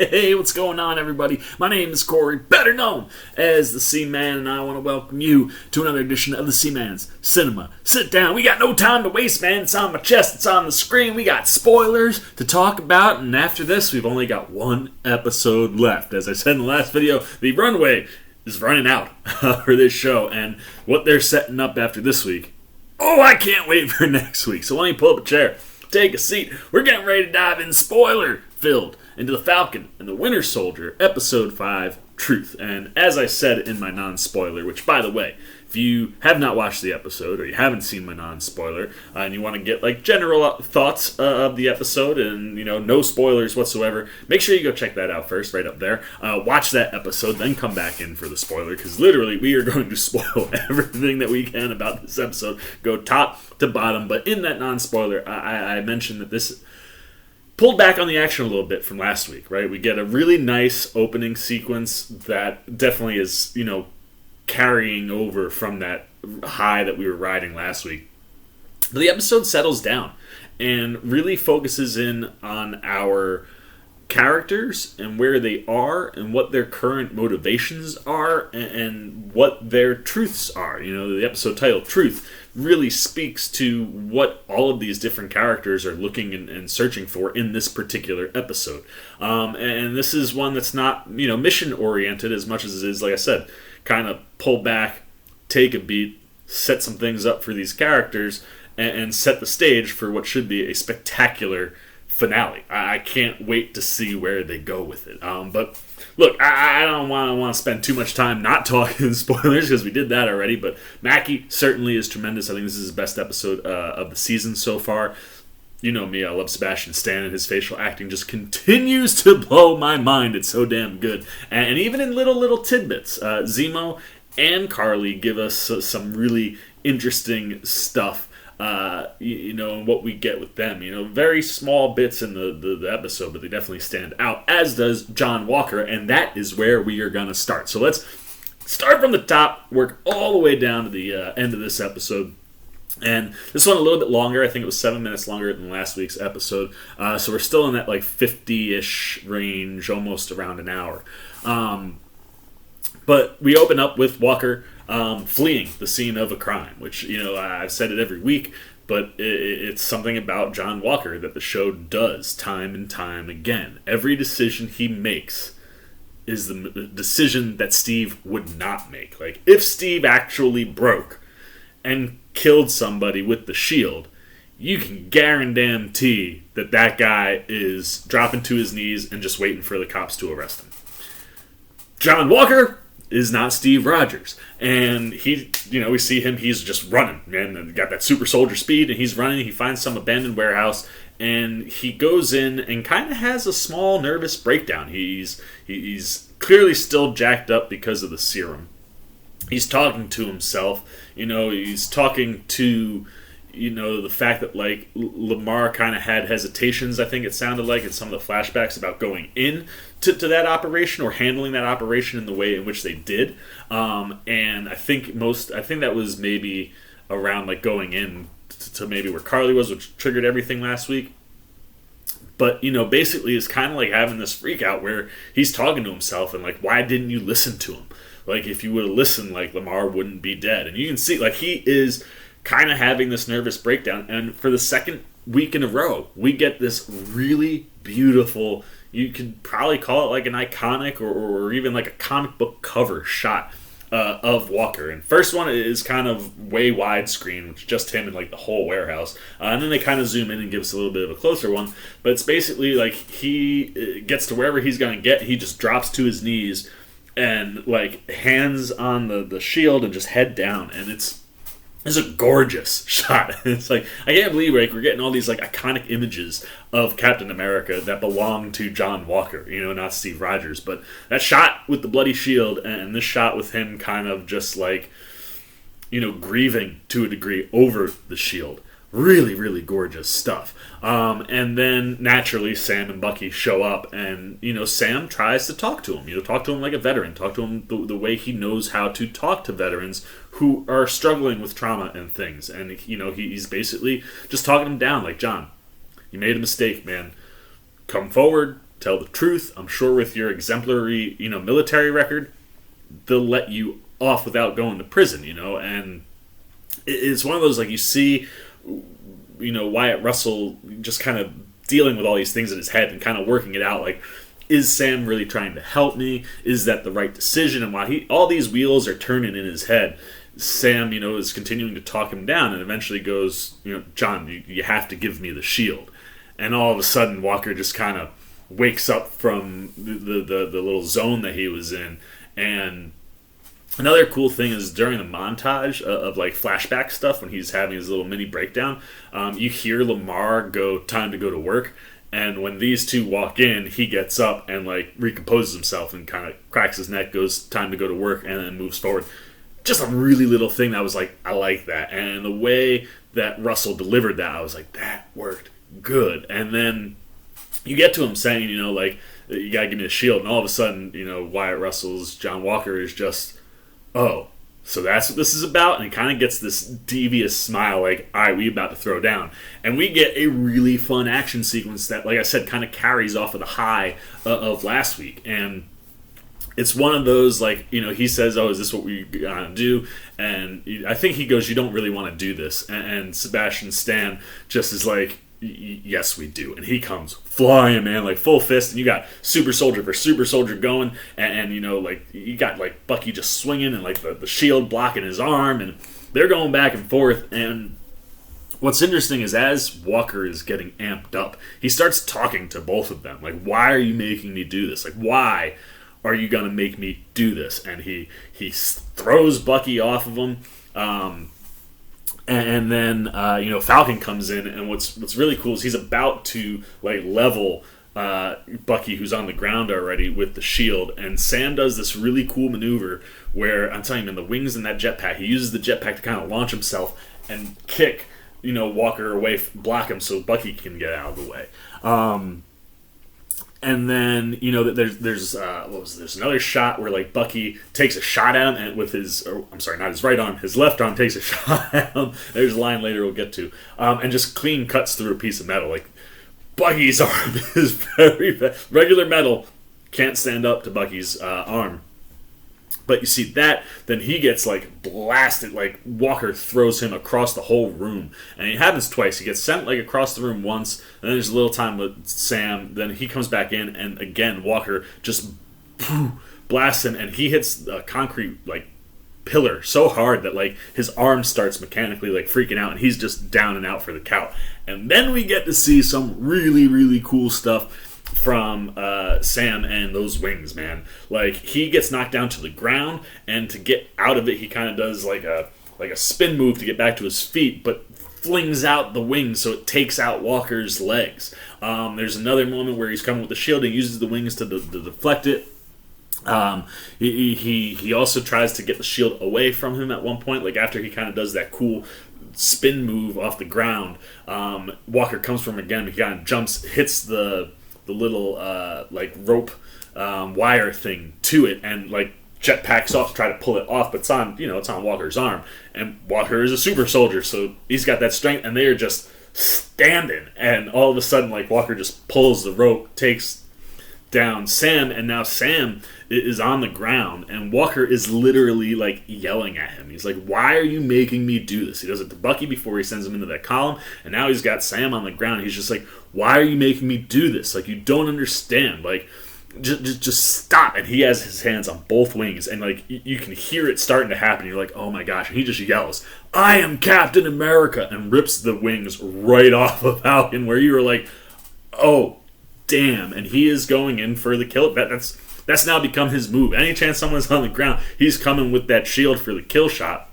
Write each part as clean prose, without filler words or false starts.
Hey, what's going on, everybody? My name is Corey, better known as the Seaman, and I want to welcome you to another edition of the Seaman's Cinema. Sit down. We got no time to waste, man. It's on my chest. It's on the screen. We got spoilers to talk about, and after this, we've only got one episode left. As I said in the last video, the runway is running out for this show, and what they're setting up after this week. Oh, I can't wait for next week. So why don't you pull up a chair, take a seat. We're getting ready to dive in spoiler-filled into the Falcon and the Winter Soldier, Episode 5, Truth. And as I said in my non-spoiler, which, by the way, if you have not watched the episode or you haven't seen my non-spoiler and you want to get like general thoughts of the episode and, you know, no spoilers whatsoever, make sure you go check that out first, right up there. Watch that episode, then come back in for the spoiler, because literally we are going to spoil everything that we can about this episode, go top to bottom. But in that non-spoiler, I mentioned that this pulled back on the action a little bit from last week, right? We get a really nice opening sequence that definitely is, you know, carrying over from that high that we were riding last week. But the episode settles down and really focuses in on our characters and where they are and what their current motivations are and what their truths are. You know, the episode title, Truth, really speaks to what all of these different characters are looking and searching for in this particular episode. And this is one that's not, you know, mission-oriented as much as it is, like I said, kind of pull back, take a beat, set some things up for these characters, and set the stage for what should be a spectacular finale. I can't wait to see where they go with it. But look, I don't want to spend too much time not talking spoilers because we did that already. But Mackie certainly is tremendous. I think this is his best episode of the season so far. You know me, I love Sebastian Stan, and his facial acting just continues to blow my mind. It's so damn good. And even in little tidbits, Zemo and Karli give us some really interesting stuff. You know, and what we get with them. You know, very small bits in the episode, but they definitely stand out, as does John Walker, and that is where we are going to start. So let's start from the top, work all the way down to the end of this episode. And this one a little bit longer. I think it was 7 minutes longer than last week's episode. So we're still in that like 50-ish range, almost around an hour. But we open up with Walker fleeing the scene of a crime, which, you know, I've said it every week, but it's something about John Walker that the show does time and time again. Every decision he makes is the decision that Steve would not make. Like, if Steve actually broke and killed somebody with the shield, you can guarantee that guy is dropping to his knees and just waiting for the cops to arrest him. John Walker is not Steve Rogers. And he, you know, we see him, he's just running, man. And got that super soldier speed, and he's running. He finds some abandoned warehouse, and he goes in and kind of has a small nervous breakdown. He's clearly still jacked up because of the serum. He's talking to himself, you know, he's talking to, you know, the fact that, like, Lemar kind of had hesitations, I think it sounded like, in some of the flashbacks about going in to that operation or handling that operation in the way in which they did. And I think that was maybe around, like, going in to maybe where Karli was, which triggered everything last week. But, you know, basically it's kind of like having this freak out where he's talking to himself and, like, why didn't you listen to him? Like, if you would have listened, like, Lemar wouldn't be dead. And you can see, like, he is kind of having this nervous breakdown. And for the second week in a row, we get this really beautiful, you could probably call it like an iconic or even like a comic book cover shot of Walker. And first one is kind of way widescreen, which is just him and like the whole warehouse. And then they kind of zoom in and give us a little bit of a closer one. But it's basically like he gets to wherever he's going to get. He just drops to his knees and like hands on the shield and just head down. And it's a gorgeous shot. It's like, I can't believe like we're getting all these like iconic images of Captain America that belong to John Walker, you know, not Steve Rogers. But that shot with the bloody shield and this shot with him kind of just like, you know, grieving to a degree over the shield. Really, really gorgeous stuff. And then, naturally, Sam and Bucky show up, and, you know, Sam tries to talk to him. You know, talk to him like a veteran. Talk to him the way he knows how to talk to veterans who are struggling with trauma and things. And, you know, he's basically just talking him down, like, John, you made a mistake, man. Come forward, tell the truth. I'm sure with your exemplary, military record, they'll let you off without going to prison, and it's one of those, like, you see, Wyatt Russell just kind of dealing with all these things in his head and kind of working it out, like, is Sam really trying to help me? Is that the right decision? And while all these wheels are turning in his head, Sam, is continuing to talk him down, and eventually goes, John, you have to give me the shield. And all of a sudden, Walker just kind of wakes up from the little zone that he was in. And another cool thing is during the montage of like flashback stuff, when he's having his little mini breakdown, you hear Lemar go, time to go to work. And when these two walk in, he gets up and like recomposes himself and kind of cracks his neck, goes, time to go to work, and then moves forward. Just a really little thing that was like, I like that. And the way that Russell delivered that, I was like, that worked good. And then you get to him saying, like, you gotta give me the shield, and all of a sudden, Wyatt Russell's John Walker is just, oh, so that's what this is about? And he kind of gets this devious smile, like, all right, we about to throw down. And we get a really fun action sequence that, like I said, kind of carries off of the high of last week. And it's one of those, like, he says, oh, is this what we're going to do? And I think he goes, you don't really want to do this. And Sebastian Stan just is like, yes, we do. And he comes flying, man, like full fist. And you got super soldier versus super soldier going. And like, you got like Bucky just swinging and like the shield blocking his arm. And they're going back and forth. And what's interesting is as Walker is getting amped up, he starts talking to both of them. Like, why are you making me do this? Like, why are you going to make me do this? And he throws Bucky off of him. And then Falcon comes in, and what's really cool is he's about to like level Bucky, who's on the ground already, with the shield, and Sam does this really cool maneuver where, I'm telling you, man, the wings in that jetpack, he uses the jetpack to kind of launch himself and kick Walker away, block him so Bucky can get out of the way. And then there's another shot where like Bucky takes a shot at him and with not his right arm, his left arm takes a shot at him. There's a line later we'll get to, and just clean cuts through a piece of metal. Like, Bucky's arm is very regular metal, can't stand up to Bucky's arm. But you see that, then he gets like blasted, like Walker throws him across the whole room. And it happens twice. He gets sent like across the room once, and then there's a little time with Sam, then he comes back in, and again Walker just blasts him, and he hits a concrete like pillar so hard that like his arm starts mechanically like freaking out, and he's just down and out for the count. And then we get to see some really, really cool stuff from Sam and those wings, man. Like, he gets knocked down to the ground, and to get out of it, he kind of does like a spin move to get back to his feet, but flings out the wings so it takes out Walker's legs. There's another moment where he's coming with the shield and uses the wings to deflect it. He also tries to get the shield away from him at one point, like after he kind of does that cool spin move off the ground. Walker comes from him again, he kind of jumps, hits the little like rope wire thing to it, and like jetpacks off to try to pull it off, but it's on Walker's arm, and Walker is a super soldier, so he's got that strength, and they are just standing, and all of a sudden like Walker just pulls the rope, takes down Sam, and now Sam is on the ground, and Walker is literally like yelling at him. He's like, why are you making me do this? He does it to Bucky before he sends him into that column, and now he's got Sam on the ground. He's just like, why are you making me do this? Like, you don't understand. Like, just stop. And he has his hands on both wings, and like you can hear it starting to happen. You're like, oh my gosh. And he just yells, I am Captain America, and rips the wings right off of Falcon, where you were like, oh damn. And he is going in for the kill. That's now become his move. Any chance someone's on the ground, he's coming with that shield for the kill shot.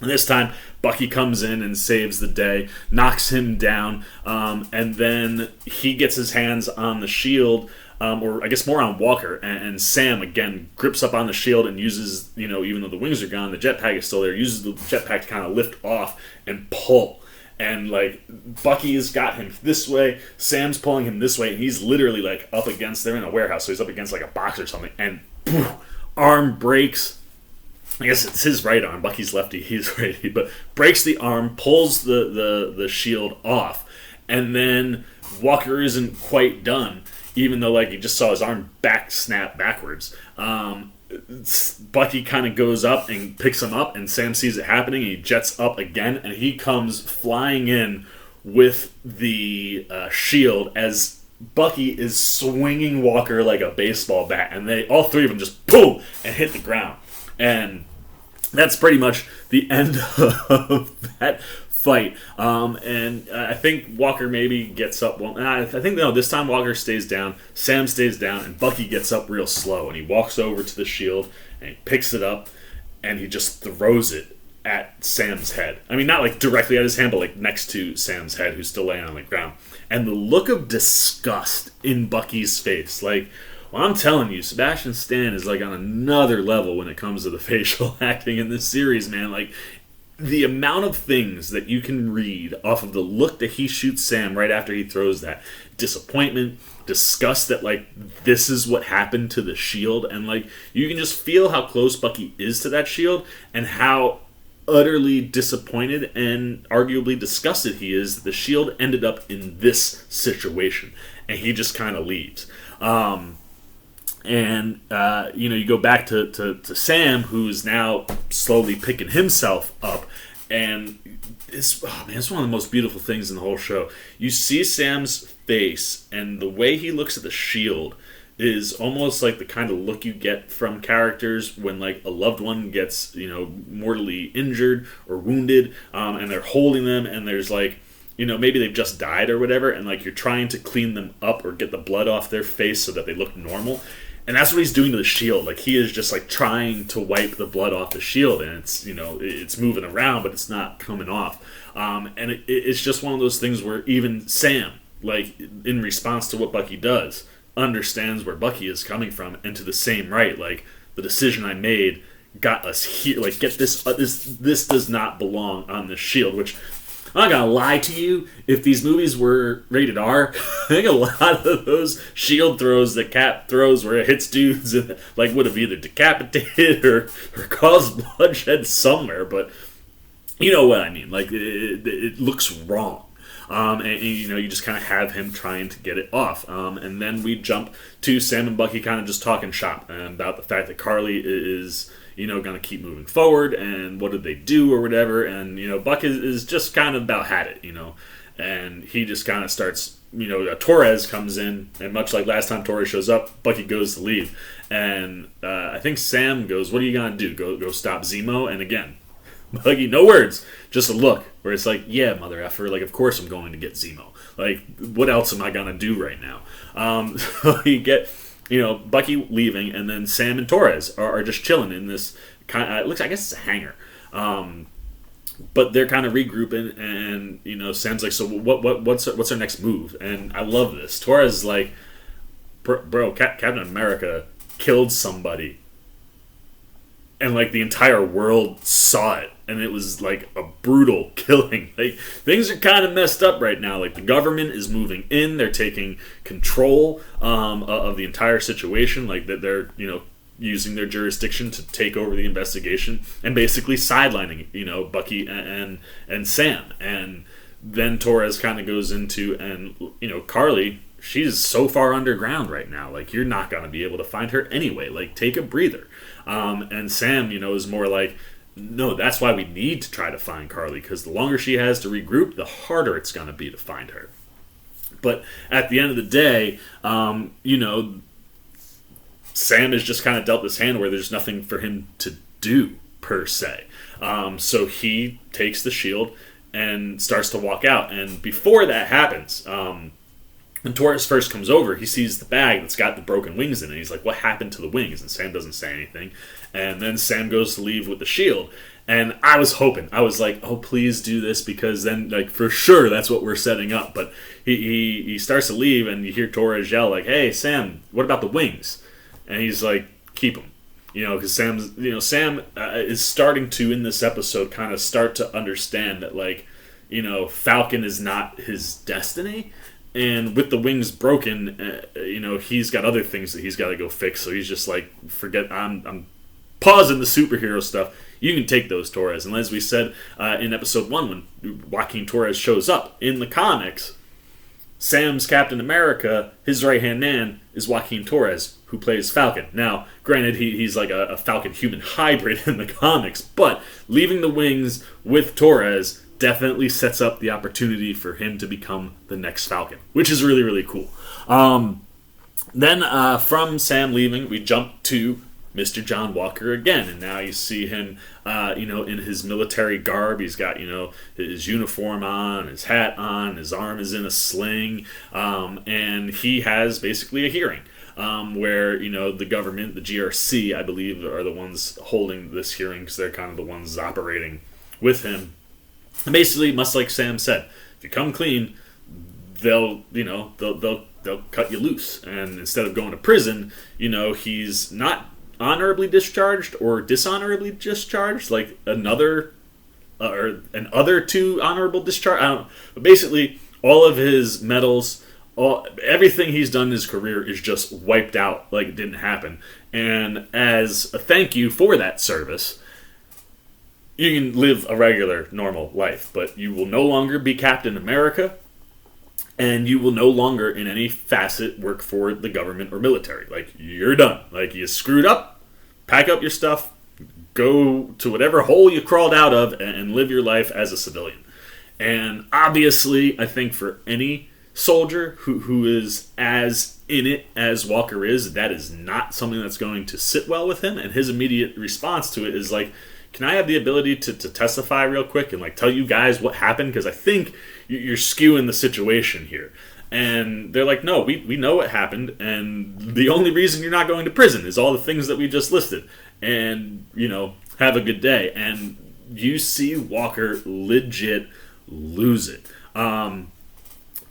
And this time, Bucky comes in and saves the day, knocks him down, and then he gets his hands on the shield, or I guess more on Walker, and Sam, again, grips up on the shield and uses, even though the wings are gone, the jetpack is still there, uses the jetpack to kind of lift off and pull. And, like, Bucky has got him this way, Sam's pulling him this way, and he's literally, like, up against, they're in a warehouse, so he's up against, like, a box or something, and poof, arm breaks. I guess it's his right arm. Bucky's lefty, he's righty, but breaks the arm, pulls the shield off, and then Walker isn't quite done. even though like you just saw his arm snap backwards. Bucky kind of goes up and picks him up, and Sam sees it happening, and he jets up again, and he comes flying in with the shield as Bucky is swinging Walker like a baseball bat, and all three of them just boom and hit the ground, and that's pretty much the end of that fight. And I think Walker maybe gets up. Well, I think no. This time Walker stays down. Sam stays down, and Bucky gets up real slow, and he walks over to the shield and he picks it up, and he just throws it at Sam's head. I mean, not like directly at his hand, but like next to Sam's head, who's still laying on the ground. And the look of disgust in Bucky's face, like, well, I'm telling you, Sebastian Stan is like on another level when it comes to the facial acting in this series, man. Like, the amount of things that you can read off of the look that he shoots Sam right after he throws that. Disappointment, disgust that, like, this is what happened to the shield. And, like, you can just feel how close Bucky is to that shield and how utterly disappointed and arguably disgusted he is that the shield ended up in this situation. And he just kind of leaves. You go back to Sam, who's now slowly picking himself up, and it's one of the most beautiful things in the whole show. You see Sam's face, and the way he looks at the shield is almost like the kind of look you get from characters when like a loved one gets mortally injured or wounded, and they're holding them, and there's like, maybe they've just died or whatever, and like you're trying to clean them up or get the blood off their face so that they look normal. And that's what he's doing to the shield. Like, he is just like trying to wipe the blood off the shield, and it's it's moving around, but it's not coming off. And it's just one of those things where even Sam, like, in response to what Bucky does, understands where Bucky is coming from, and to the same right, like, the decision I made got us here. Like, get this. This does not belong on this shield, which, I'm not gonna lie to you, if these movies were rated R, I think a lot of those shield throws that Cap throws where it hits dudes and like would have either decapitated or caused bloodshed somewhere, but you know what I mean. Like, it looks wrong. And you just kind of have him trying to get it off. And then we jump to Sam and Bucky kind of just talking shop about the fact that Karli is going to keep moving forward, and what did they do or whatever, and Buck is just kind of about had it, and he just kind of starts, Torres comes in, and much like last time Torres shows up, Bucky goes to leave, and I think Sam goes, what are you going to do, go stop Zemo? And again, Bucky, no words, just a look, where it's like, yeah, mother effer, like, of course I'm going to get Zemo, like, what else am I going to do right now? So you get Bucky leaving, and then Sam and Torres are just chilling in this kind of, I guess it's a hangar. But they're kind of regrouping, and Sam's like, so what's our next move? And I love this. Torres is like, bro, Captain America killed somebody, and like the entire world saw it, and it was like a brutal killing. Like, things are kind of messed up right now. Like, the government is moving in, they're taking control of the entire situation. Like, that they're using their jurisdiction to take over the investigation and basically sidelining Bucky and Sam. And then Torres kind of goes into, and Karli, she's so far underground right now, like, you're not going to be able to find her anyway, like, take a breather. And Sam is more like, no, that's why we need to try to find Karli, because the longer she has to regroup, the harder it's going to be to find her. But at the end of the day, Sam is just kind of dealt this hand where there's nothing for him to do, per se. So he takes the shield and starts to walk out. And before that happens, when Torres first comes over, he sees the bag that's got the broken wings in it. He's like, what happened to the wings? And Sam doesn't say anything. And then Sam goes to leave with the shield. And I was hoping. I was like, oh, please do this, because then, like, for sure, that's what we're setting up. But he starts to leave, and you hear Torres yell, like, hey, Sam, what about the wings? And he's like, keep them. Because Sam is starting to, in this episode, kind of start to understand that, like, Falcon is not his destiny. And with the wings broken, he's got other things that he's got to go fix. So he's just like, forget, I'm pausing the superhero stuff. You can take those, Torres. And as we said in episode 1, when Joaquin Torres shows up in the comics, Sam's Captain America, his right-hand man, is Joaquin Torres, who plays Falcon. Now, granted, he's like a Falcon-human hybrid in the comics, but leaving the wings with Torres definitely sets up the opportunity for him to become the next Falcon, which is really, really cool. Then from Sam leaving, we jump to Mr. John Walker again, and now you see him, in his military garb. He's got, his uniform on, his hat on, his arm is in a sling, and he has basically a hearing where, the government, the GRC, I believe, are the ones holding this hearing because they're kind of the ones operating with him. And basically, much like Sam said, if you come clean, they'll cut you loose, and instead of going to prison, he's not honorably discharged or dishonorably discharged, like an other two honorable discharge. I don't know. But basically, all of his medals, everything he's done in his career is just wiped out, like it didn't happen. And as a thank you for that service, you can live a regular, normal life, but you will no longer be Captain America, and you will no longer, in any facet, work for the government or military. Like, you're done. Like, you screwed up, pack up your stuff, go to whatever hole you crawled out of, and live your life as a civilian. And obviously, I think for any soldier who is as in it as Walker is, that is not something that's going to sit well with him. And his immediate response to it is like, can I have the ability to testify real quick and like tell you guys what happened? Because I think you're skewing the situation here. And they're like, no, we know what happened, and the only reason you're not going to prison is all the things that we just listed. And, have a good day. And you see Walker legit lose it.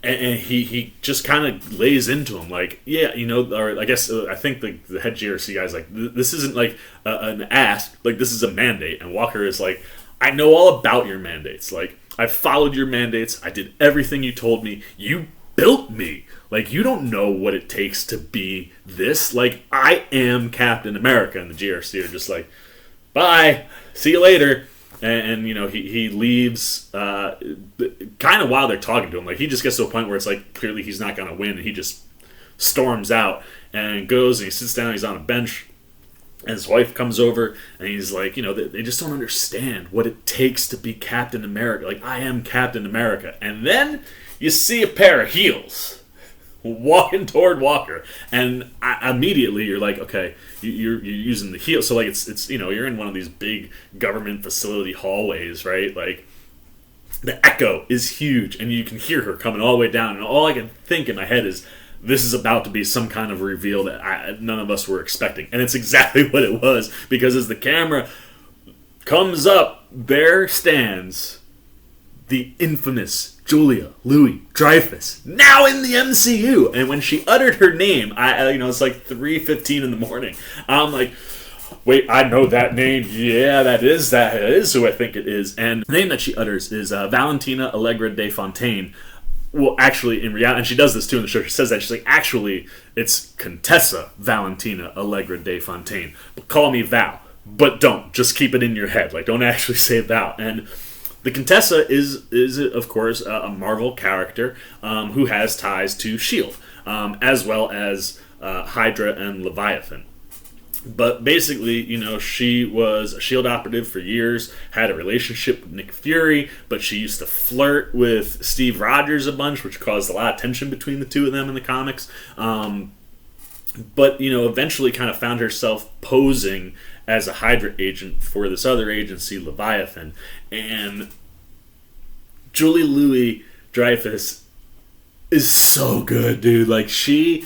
And he just kind of lays into him like, yeah, or I guess I think the head GRC guy's like, this isn't like an ask, like this is a mandate. And Walker is like, I know all about your mandates. Like, I followed your mandates. I did everything you told me. You built me. Like, you don't know what it takes to be this. Like, I am Captain America. And the GRC are just like, bye, see you later. And he leaves kind of while they're talking to him. Like, he just gets to a point where it's like, clearly he's not going to win. And he just storms out and goes and he sits down. He's on a bench. And his wife comes over and he's like, they just don't understand what it takes to be Captain America. Like, I am Captain America. And then you see a pair of heels walking toward Walker, and immediately you're like, okay, you're using the heel. So like it's you're in one of these big government facility hallways, right? Like, the echo is huge, and you can hear her coming all the way down. And all I can think in my head is, this is about to be some kind of reveal that none of us were expecting. And it's exactly what it was, because as the camera comes up, there stands the infamous Julia Louis-Dreyfus, now in the MCU. And when she uttered her name, it's like 3:15 in the morning. I'm like, wait, I know that name. Yeah, that is who I think it is. And the name that she utters is Valentina Allegra de Fontaine. Well, actually, in reality, and she does this too in the show, she says that, she's like, actually, it's Contessa Valentina Allegra de Fontaine. But call me Val. But don't. Just keep it in your head. Like, don't actually say Val. And the Contessa is of course, a Marvel character who has ties to S.H.I.E.L.D., as well as Hydra and Leviathan. But basically, she was a S.H.I.E.L.D. operative for years, had a relationship with Nick Fury, but she used to flirt with Steve Rogers a bunch, which caused a lot of tension between the two of them in the comics. But, eventually kind of found herself posing as a Hydra agent for this other agency, Leviathan. And Julie Louis-Dreyfus is so good, dude. Like, she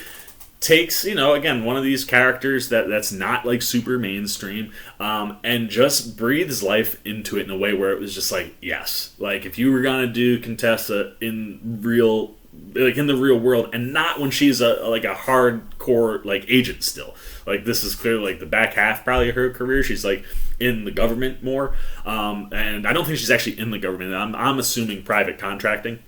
takes, again, one of these characters that's not like super mainstream, and just breathes life into it in a way where it was just like, yes, like if you were gonna do Contessa in the real world, and not when she's a hardcore like agent still. Like, this is clearly like the back half probably of her career. She's like in the government more, and I don't think she's actually in the government. I'm assuming private contracting.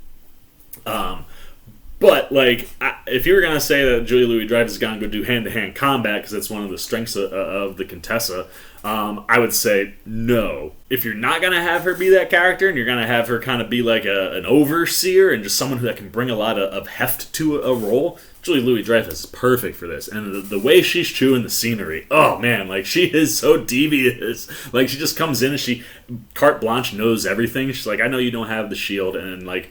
But, like, if you were going to say that Julia Louis-Dreyfus is going to go do hand-to-hand combat, because that's one of the strengths of the Contessa, I would say no. If you're not going to have her be that character, and you're going to have her kind of be like an overseer and just someone that can bring a lot of heft to a role, Julia Louis-Dreyfus is perfect for this. And the way she's chewing the scenery, oh man, like, she is so devious. Like, she just comes in and she, carte blanche, knows everything. She's like, I know you don't have the shield, and like,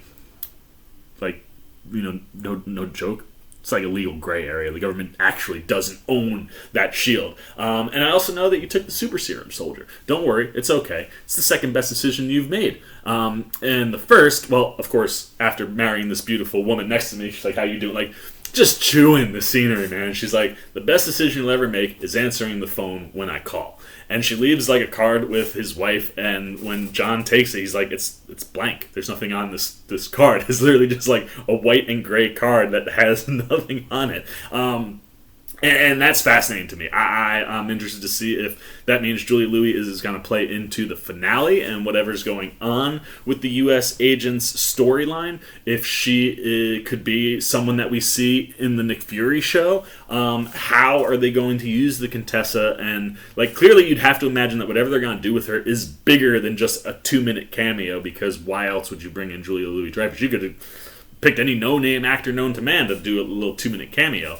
you know, no joke, it's like a legal gray area. The government actually doesn't own that shield. And I also know that you took the super serum, soldier. Don't worry, it's okay. It's the second best decision you've made. And the first, well, of course, after marrying this beautiful woman next to me, she's like, how you doing? Like, just chewing the scenery, man. She's like, the best decision you'll ever make is answering the phone when I call. And she leaves like a card with his wife, and when John takes it, he's like, it's blank. There's nothing on this card. It's literally just like a white and gray card that has nothing on it. And that's fascinating to me. I'm interested to see if that means Julia Louis is going to play into the finale and whatever's going on with the U.S. agent's storyline. If she could be someone that we see in the Nick Fury show. How are they going to use the Contessa? And, like, clearly you'd have to imagine that whatever they're going to do with her is bigger than just a 2-minute cameo, because why else would you bring in Julia Louis-Dreyfus? You could have picked any no-name actor known to man to do a little 2-minute cameo.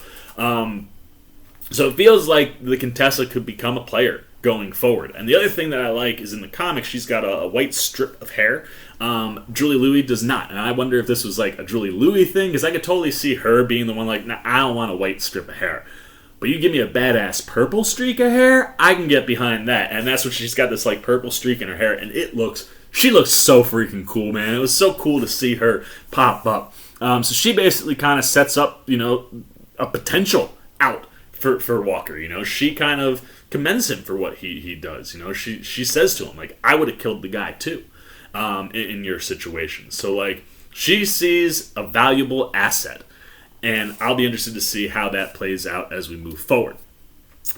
So it feels like the Contessa could become a player going forward. And the other thing that I like is in the comics, she's got a white strip of hair. Julie Louis does not. And I wonder if this was like a Julie Louis thing, because I could totally see her being the one like, nah, I don't want a white strip of hair. But you give me a badass purple streak of hair, I can get behind that. And that's what she's got, this like purple streak in her hair. And she looks so freaking cool, man. It was so cool to see her pop up. So she basically kind of sets up, you know, a potential out for Walker. You know, she kind of commends him for what he does. You know, she says to him, like, I would have killed the guy too, in your situation. So, like, she sees a valuable asset, and I'll be interested to see how that plays out as we move forward.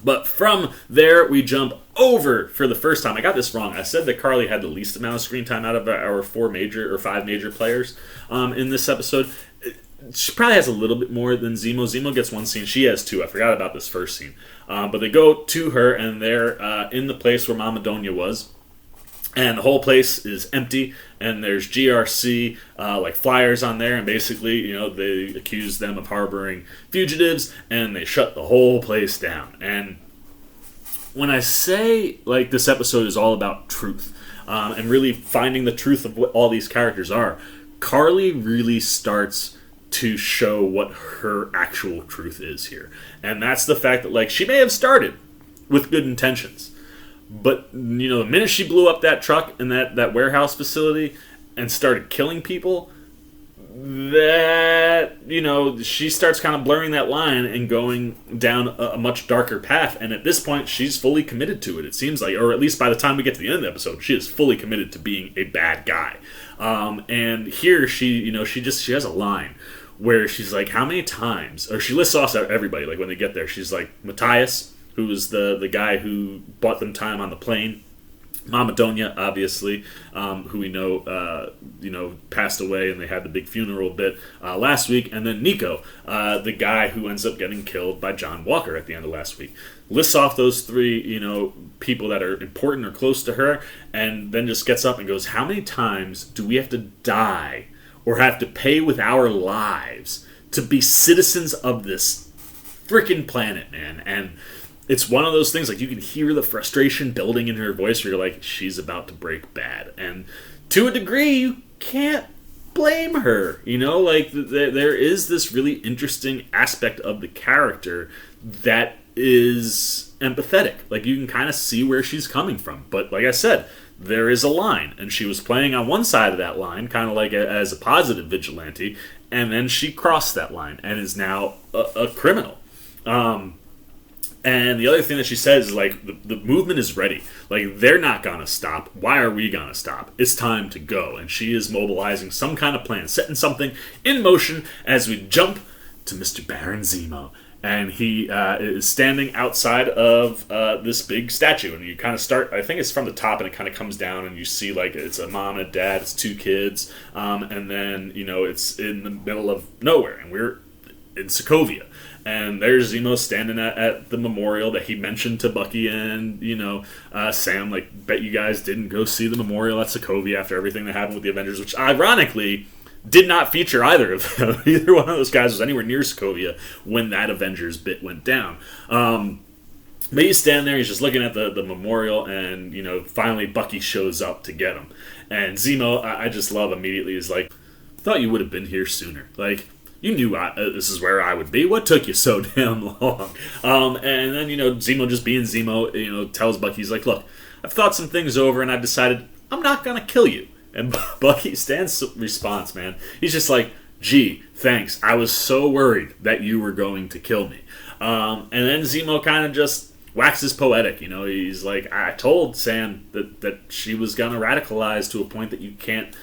But from there, we jump over, for the first time, I got this wrong. I said that Karli had the least amount of screen time out of our 5 major players in this episode. She probably has a little bit more than Zemo. Zemo gets 1 scene. She has 2. I forgot about this first scene. But they go to her, and they're in the place where Mama Donia was. And the whole place is empty, and there's GRC like flyers on there, and basically, you know, they accuse them of harboring fugitives, and they shut the whole place down. And when I say, like, this episode is all about truth, and really finding the truth of what all these characters are, Karli really starts to show what her actual truth is here. And that's the fact that, like, she may have started with good intentions, but, you know, the minute she blew up that truck in that warehouse facility and started killing people, that, you know, she starts kind of blurring that line and going down a much darker path. And at this point, she's fully committed to it, it seems like. Or at least by the time we get to the end of the episode, she is fully committed to being a bad guy. And here she has a line where she's like, how many times, or she lists off everybody, like when they get there, she's like, Matthias, who was the guy who bought them time on the plane, Mama Donia, obviously, who we know, passed away, and they had the big funeral bit last week, and then Nico, the guy who ends up getting killed by John Walker at the end of last week. Lists off those 3, you know, people that are important or close to her, and then just gets up and goes, how many times do we have to die or have to pay with our lives to be citizens of this freaking planet, man? And it's one of those things, like, you can hear the frustration building in her voice where you're like, she's about to break bad. And to a degree, you can't blame her. You know, like, there is this really interesting aspect of the character that is empathetic. Like, you can kind of see where she's coming from. But like I said, there is a line, and she was playing on one side of that line, kind of like as a positive vigilante, and then she crossed that line and is now a criminal. And the other thing that she says is, like, the movement is ready. Like, they're not going to stop. Why are we going to stop? It's time to go. And she is mobilizing some kind of plan, setting something in motion as we jump to Mr. Baron Zemo and he is standing outside of this big statue, and you kind of start, I think it's from the top, and it kind of comes down, and you see, like, it's a mom and a dad, it's 2 kids, and then, it's in the middle of nowhere, and we're in Sokovia. And there's Zemo standing at the memorial that he mentioned to Bucky and, Sam. Like, bet you guys didn't go see the memorial at Sokovia after everything that happened with the Avengers, which ironically did not feature either of them. Either one of those guys was anywhere near Sokovia when that Avengers bit went down. But he's standing there, he's just looking at the memorial, and, finally Bucky shows up to get him. And Zemo, I just love immediately, is like, thought you would have been here sooner. Like, you knew this is where I would be. What took you so damn long? And then, Zemo just being Zemo, tells Bucky, he's like, look, I've thought some things over and I've decided I'm not going to kill you. And Bucky stands response, man. He's just like, gee, thanks. I was so worried that you were going to kill me. And then Zemo kind of just waxes poetic. He's like, I told Sam that she was going to radicalize to a point that you can't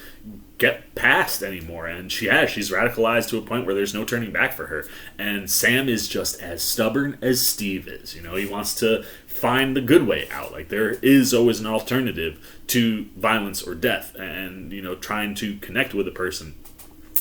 get past anymore, and she has. She's radicalized to a point where there's no turning back for her, and Sam is just as stubborn as Steve is. He wants to find the good way out. Like, there is always an alternative to violence or death, and trying to connect with a person,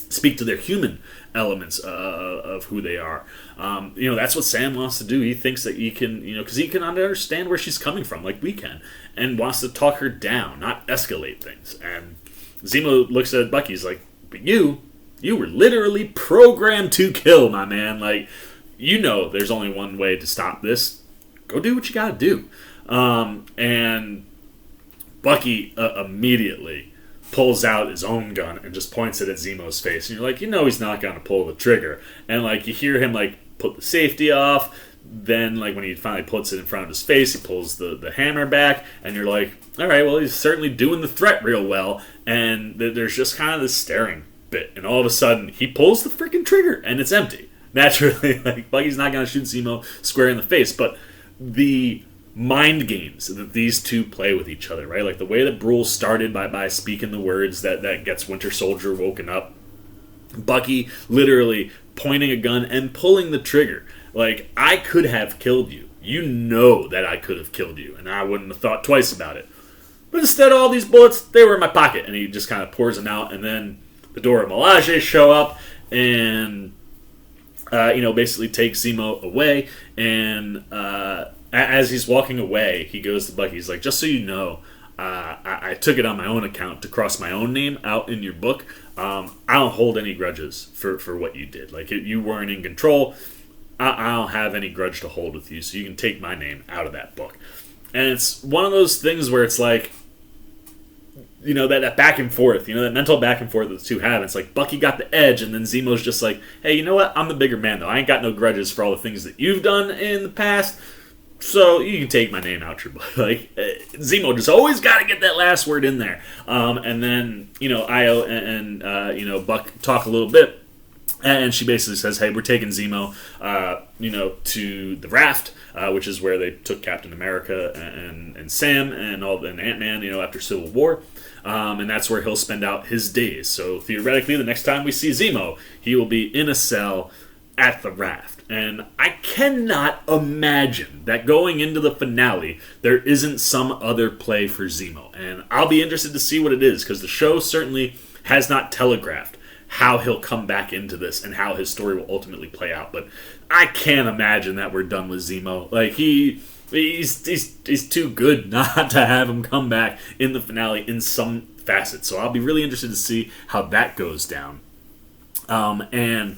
speak to their human elements of who they are. That's what Sam wants to do. He thinks that he can, because he can understand where she's coming from, like we can, and wants to talk her down, not escalate things. And Zemo looks at Bucky, he's like, but you were literally programmed to kill, my man. Like, there's only one way to stop this. Go do what you gotta do. And Bucky immediately pulls out his own gun and just points it at Zemo's face. And you're like, he's not gonna pull the trigger. And, like, you hear him, like, put the safety off. Then, like, when he finally puts it in front of his face, he pulls the hammer back, and you're like, all right, well, he's certainly doing the threat real well. And there's just kind of this staring bit, and all of a sudden, he pulls the freaking trigger, and it's empty. Naturally, like, Bucky's not going to shoot Zemo square in the face, but the mind games that these two play with each other, right? Like, the way that Brule started by speaking the words that gets Winter Soldier woken up, Bucky literally pointing a gun and pulling the trigger. Like, I could have killed you. That I could have killed you, and I wouldn't have thought twice about it. But instead, all these bullets, they were in my pocket. And he just kind of pours them out, and then the Dora Milaje show up, and, basically take Zemo away. And as he's walking away, he goes to Bucky. He's like, just so you know, I took it on my own account to cross my own name out in your book. I don't hold any grudges for what you did. Like, you weren't in control. I don't have any grudge to hold with you, so you can take my name out of that book. And it's one of those things where it's like, that back and forth, that mental back and forth that the two have. It's like Bucky got the edge, and then Zemo's just like, hey, you know what? I'm the bigger man, though. I ain't got no grudges for all the things that you've done in the past, so you can take my name out your book. Like, Zemo just always got to get that last word in there. And then, Io and Buck talk a little bit. And she basically says, hey, we're taking Zemo, to the raft, which is where they took Captain America and Sam and Ant-Man, after Civil War. And that's where he'll spend out his days. So theoretically, the next time we see Zemo, he will be in a cell at the raft. And I cannot imagine that going into the finale, there isn't some other play for Zemo. And I'll be interested to see what it is, because the show certainly has not telegraphed how he'll come back into this and how his story will ultimately play out. But I can't imagine that we're done with Zemo. Like, he's too good not to have him come back in the finale in some facet. So I'll be really interested to see how that goes down. The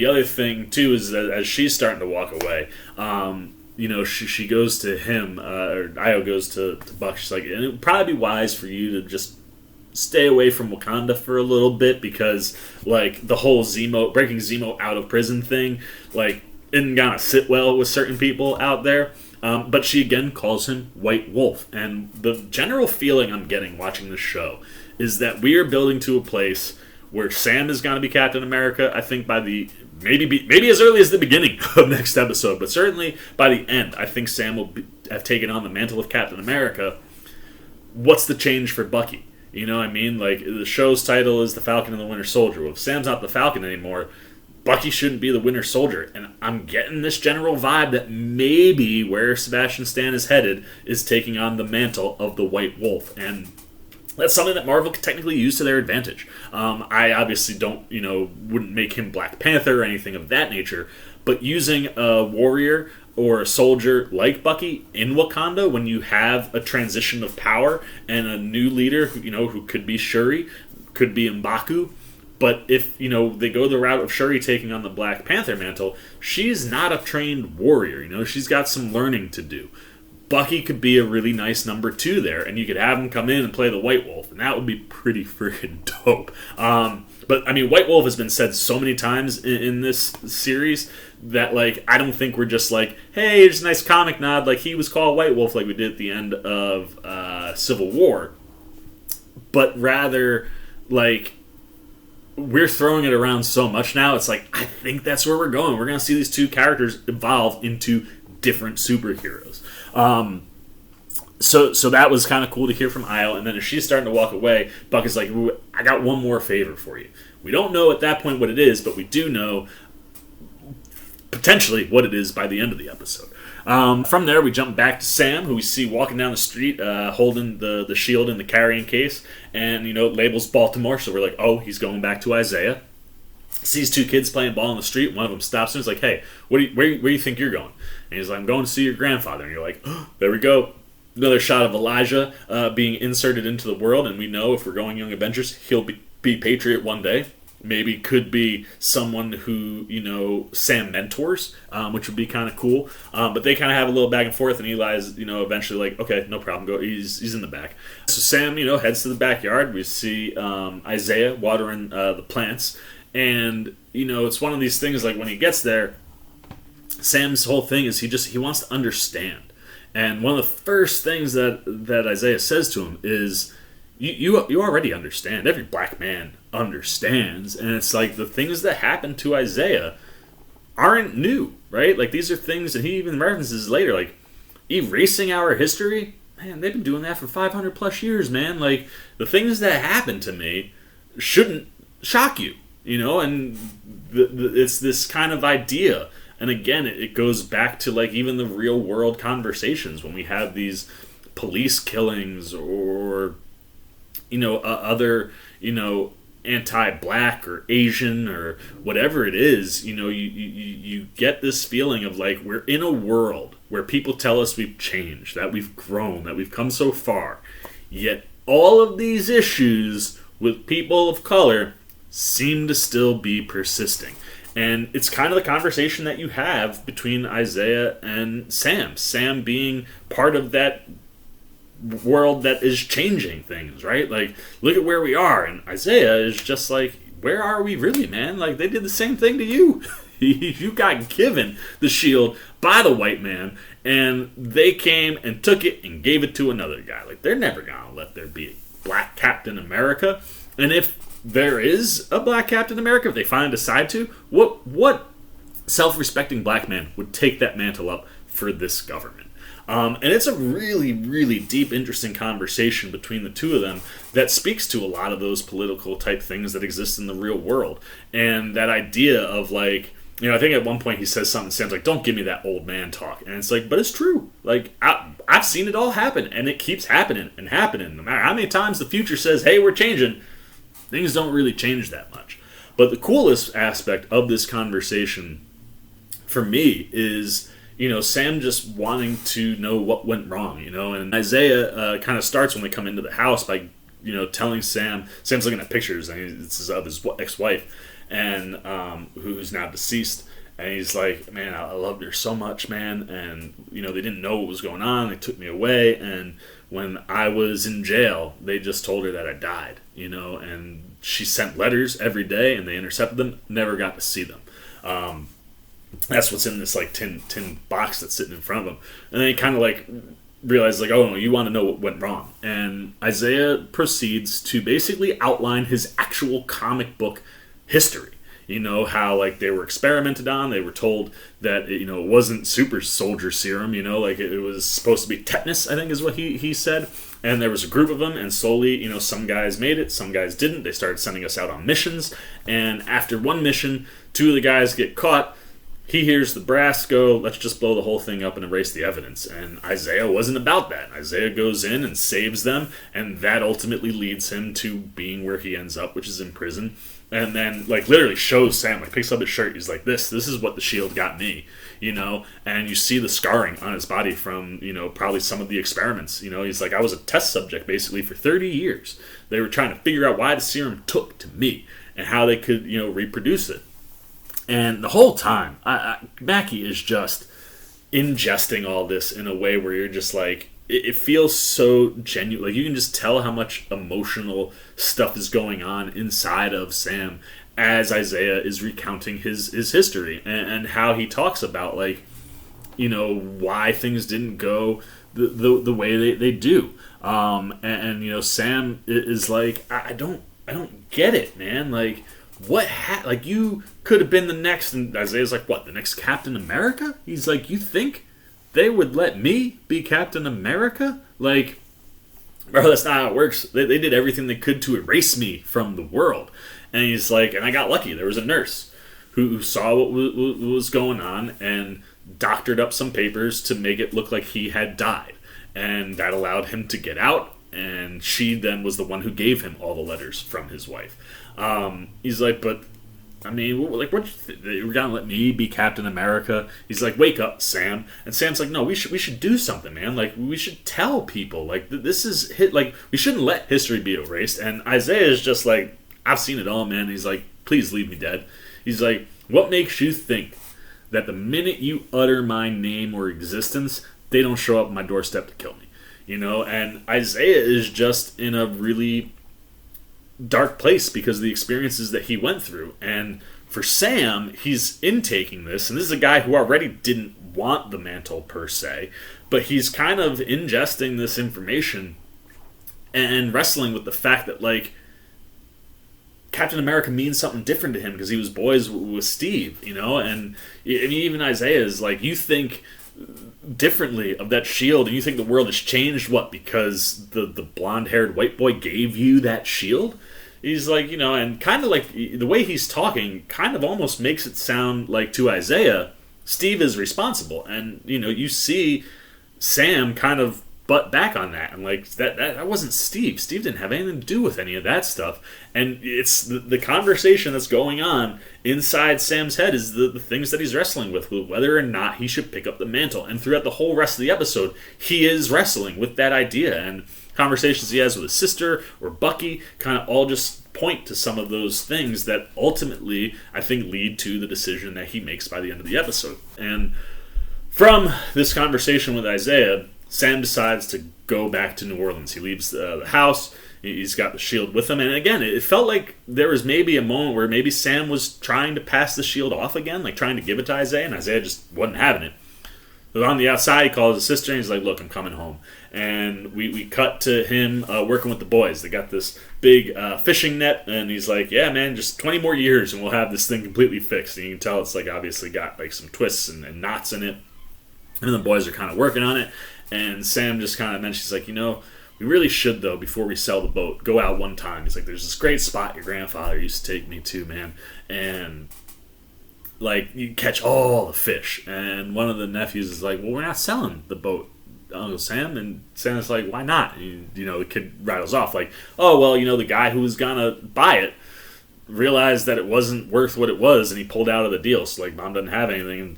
other thing too is that as she's starting to walk away, she goes to him, or Io goes to Buck. She's like, and it would probably be wise for you to just stay away from Wakanda for a little bit, because, like, the whole breaking Zemo out of prison thing, like, isn't gonna sit well with certain people out there. But she again calls him White Wolf, and the general feeling I'm getting watching this show is that we are building to a place where Sam is gonna be Captain America. I think by the maybe as early as the beginning of next episode, but certainly by the end, I think Sam will have taken on the mantle of Captain America. What's the change for Bucky? You know what I mean? Like, the show's title is The Falcon and the Winter Soldier. Well, if Sam's not the Falcon anymore, Bucky shouldn't be the Winter Soldier. And I'm getting this general vibe that maybe where Sebastian Stan is headed is taking on the mantle of the White Wolf. And that's something that Marvel could technically use to their advantage. I obviously wouldn't make him Black Panther or anything of that nature, but using a warrior or a soldier like Bucky in Wakanda when you have a transition of power and a new leader who could be Shuri, could be M'Baku, but if they go the route of Shuri taking on the Black Panther mantle, she's not a trained warrior. She's got some learning to do. Bucky could be a really nice number 2 there, and you could have him come in and play the White Wolf, and that would be pretty freaking dope. But I mean, White Wolf has been said so many times in this series that I don't think we're just hey, it's a nice comic nod, he was called White Wolf like we did at the end of Civil War, but rather we're throwing it around so much now. It's I think that's where we're going. We're going to see these two characters evolve into different superheroes. So that was kind of cool to hear from Isle. And then as she's starting to walk away, Buck is like, I got one more favor for you. We don't know at that point what it is, but we do know potentially what it is by the end of the episode. From there, we jump back to Sam, who we see walking down the street holding the shield in the carrying case, and it labels Baltimore, so we're like, oh, he's going back to Isaiah. Sees two kids playing ball in the street. One of them stops him. He's like, hey, where do you think you're going? And he's like, I'm going to see your grandfather. And you're like, oh, there we go. Another shot of Elijah being inserted into the world, and we know if we're going Young Avengers, he'll be Patriot one day. Maybe could be someone who, Sam mentors, which would be kind of cool. But they kind of have a little back and forth, and Eli's, eventually like, okay, no problem, go. He's in the back. So Sam, heads to the backyard. We see Isaiah watering the plants. And, it's one of these things, when he gets there, Sam's whole thing is he wants to understand. And one of the first things that Isaiah says to him is, you already understand. Every black man understands. And it's the things that happen to Isaiah aren't new, right? These are things that he even references later, erasing our history. Man, they've been doing that for 500 plus years, man. The things that happen to me shouldn't shock you, and it's this kind of idea. And again, it goes back to even the real world conversations when we have these police killings or other anti-black or Asian or whatever it is. You get this feeling of we're in a world where people tell us we've changed, that we've grown, that we've come so far, yet all of these issues with people of color seem to still be persisting. And it's kind of the conversation that you have between Isaiah and Sam. Sam being part of that world that is changing things, right? Look at where we are. And Isaiah is just where are we really, man? They did the same thing to you. You got given the shield by the white man, and they came and took it and gave it to another guy. They're never going to let there be a black Captain America. And if there is a black Captain America, if they finally decide to, what self-respecting black man would take that mantle up for this government? And it's a really, really deep, interesting conversation between the two of them that speaks to a lot of those political type things that exist in the real world. And that idea of I think at one point he says something, Sam's like, don't give me that old man talk. And it's but it's true. I've seen it all happen, and it keeps happening and happening. No matter how many times the future says, hey, we're changing, things don't really change that much. But the coolest aspect of this conversation for me is, Sam just wanting to know what went wrong, and Isaiah kind of starts when they come into the house by, telling Sam's looking at pictures, and this is of his ex-wife, and who's now deceased, and he's like, man, I loved her so much, man, and, they didn't know what was going on, they took me away, and when I was in jail, they just told her that I died, and she sent letters every day, and they intercepted them, never got to see them. That's what's in this tin box that's sitting in front of him. And then he kind of realizes oh no, you want to know what went wrong. And Isaiah proceeds to basically outline his actual comic book history. how like they were experimented on. They were told that it wasn't super soldier serum, like it was supposed to be tetanus, I think is what he said. And there was a group of them, and slowly, some guys made it, some guys didn't. They started sending us out on missions, and after one mission, 2 of the guys get caught. He hears the brass go, let's just blow the whole thing up and erase the evidence. And Isaiah wasn't about that. Isaiah goes in and saves them, and that ultimately leads him to being where he ends up, which is in prison. And then, like, literally shows Sam, like, picks up his shirt. He's like, this is what the shield got me, And you see the scarring on his body from, probably some of the experiments. He's like, I was a test subject, basically, for 30 years. They were trying to figure out why the serum took to me and how they could, reproduce it. And the whole time, Bucky is just ingesting all this in a way where you're just like, it feels so genuine. Like, you can just tell how much emotional stuff is going on inside of Sam as Isaiah is recounting his history and how he talks about, like, why things didn't go the way they do. And Sam is like, I don't get it, man. Like, like, you could have been the next, and Isaiah's like, what, the next Captain America? He's like, you think they would let me be Captain America? Like, bro, that's not how it works. They did everything they could to erase me from the world. And he's like, and I got lucky. There was a nurse who saw what was going on and doctored up some papers to make it look like he had died. And that allowed him to get out, and she then was the one who gave him all the letters from his wife. He's like, but I mean, like, what? You're gonna let me be Captain America? He's like, wake up, Sam. And Sam's like, no, we should do something, man. Like, we should tell people. Like, this is like, we shouldn't let history be erased. And Isaiah is just like, I've seen it all, man. He's like, please leave me dead. He's like, what makes you think that the minute you utter my name or existence, they don't show up at my doorstep to kill me? And Isaiah is just in a really dark place because of the experiences that he went through. And for Sam, he's intaking this, and this is a guy who already didn't want the mantle per se, but he's kind of ingesting this information and wrestling with the fact that, like, Captain America means something different to him because he was boys with Steve, and I mean, even Isaiah is like, you think differently of that shield, and you think the world has changed, what, because the blonde-haired white boy gave you that shield? He's like, and kind of like, the way he's talking kind of almost makes it sound like, to Isaiah, Steve is responsible. And, you see Sam kind of butt back on that, and like, that wasn't Steve. Steve didn't have anything to do with any of that stuff. And it's the conversation that's going on inside Sam's head is the things that he's wrestling with whether or not he should pick up the mantle. And throughout the whole rest of the episode, he is wrestling with that idea, and conversations he has with his sister or Bucky kind of all just point to some of those things that ultimately, I think, lead to the decision that he makes by the end of the episode. And from this conversation with Isaiah, Sam decides to go back to New Orleans. He leaves the house. He's got the shield with him. And again, it felt like there was maybe a moment where maybe Sam was trying to pass the shield off again, like trying to give it to Isaiah, and Isaiah just wasn't having it. But on the outside, he calls his sister, and he's like, look, I'm coming home. And we cut to him working with the boys. They got this big fishing net, and he's like, yeah, man, just 20 more years, and we'll have this thing completely fixed. And you can tell it's like obviously got like some twists and knots in it. And the boys are kind of working on it. And Sam just kind of mentions, he's like, we really should, though, before we sell the boat, go out one time. He's like, there's this great spot your grandfather used to take me to, man. And, like, you catch all the fish. And one of the nephews is like, well, we're not selling the boat, Uncle Sam. And Sam's like, why not? And, the kid rattles off, like, oh, well, the guy who was going to buy it realized that it wasn't worth what it was, and he pulled out of the deal. So, like, Mom doesn't have anything, and,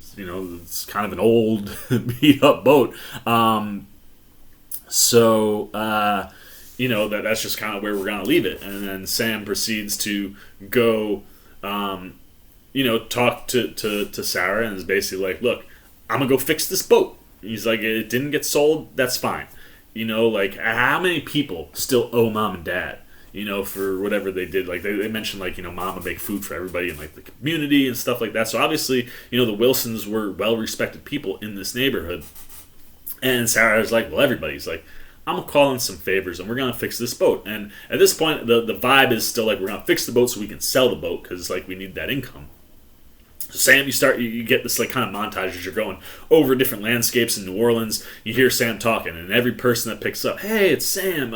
it's kind of an old, beat-up boat. So, that's just kind of where we're going to leave it. And then Sam proceeds to go, talk to Sarah, and is basically like, look, I'm going to go fix this boat. He's like, it didn't get sold, that's fine. Like, how many people still owe Mom and Dad? For whatever they did. Like, they mentioned, like, Mom would make food for everybody in, like, the community and stuff like that. So, obviously, the Wilsons were well-respected people in this neighborhood. And Sarah's like, well, everybody's like, I'm gonna call in some favors and we're gonna fix this boat. And at this point, the vibe is still like we're gonna fix the boat so we can sell the boat because like we need that income. Sam, you get this like kind of montage as you're going over different landscapes in New Orleans. You hear Sam talking, and every person that picks up, hey, it's Sam,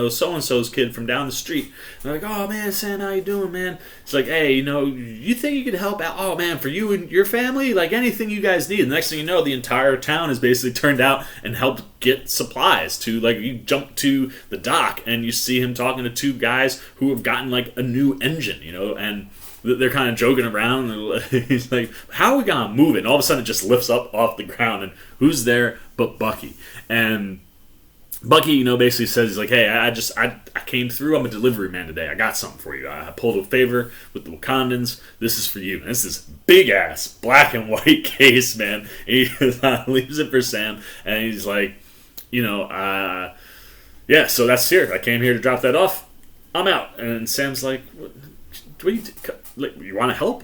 so and so's kid from down the street. They're like, oh man, Sam, how you doing, man? It's like, hey, you think you could help out? Oh man, for you and your family, like anything you guys need. And the next thing you know, the entire town is basically turned out and helped get supplies to like you jump to the dock and you see him talking to two guys who have gotten like a new engine, and they're kind of joking around. He's like, how are we going to move it? And all of a sudden it just lifts up off the ground. And who's there but Bucky? And Bucky, basically says, he's like, hey, I came through. I'm a delivery man today. I got something for you. I pulled a favor with the Wakandans. This is for you. And this is big-ass black and white case, man. And he leaves it for Sam. And he's like, yeah, so that's here. I came here to drop that off. I'm out. And Sam's like, what you want to help?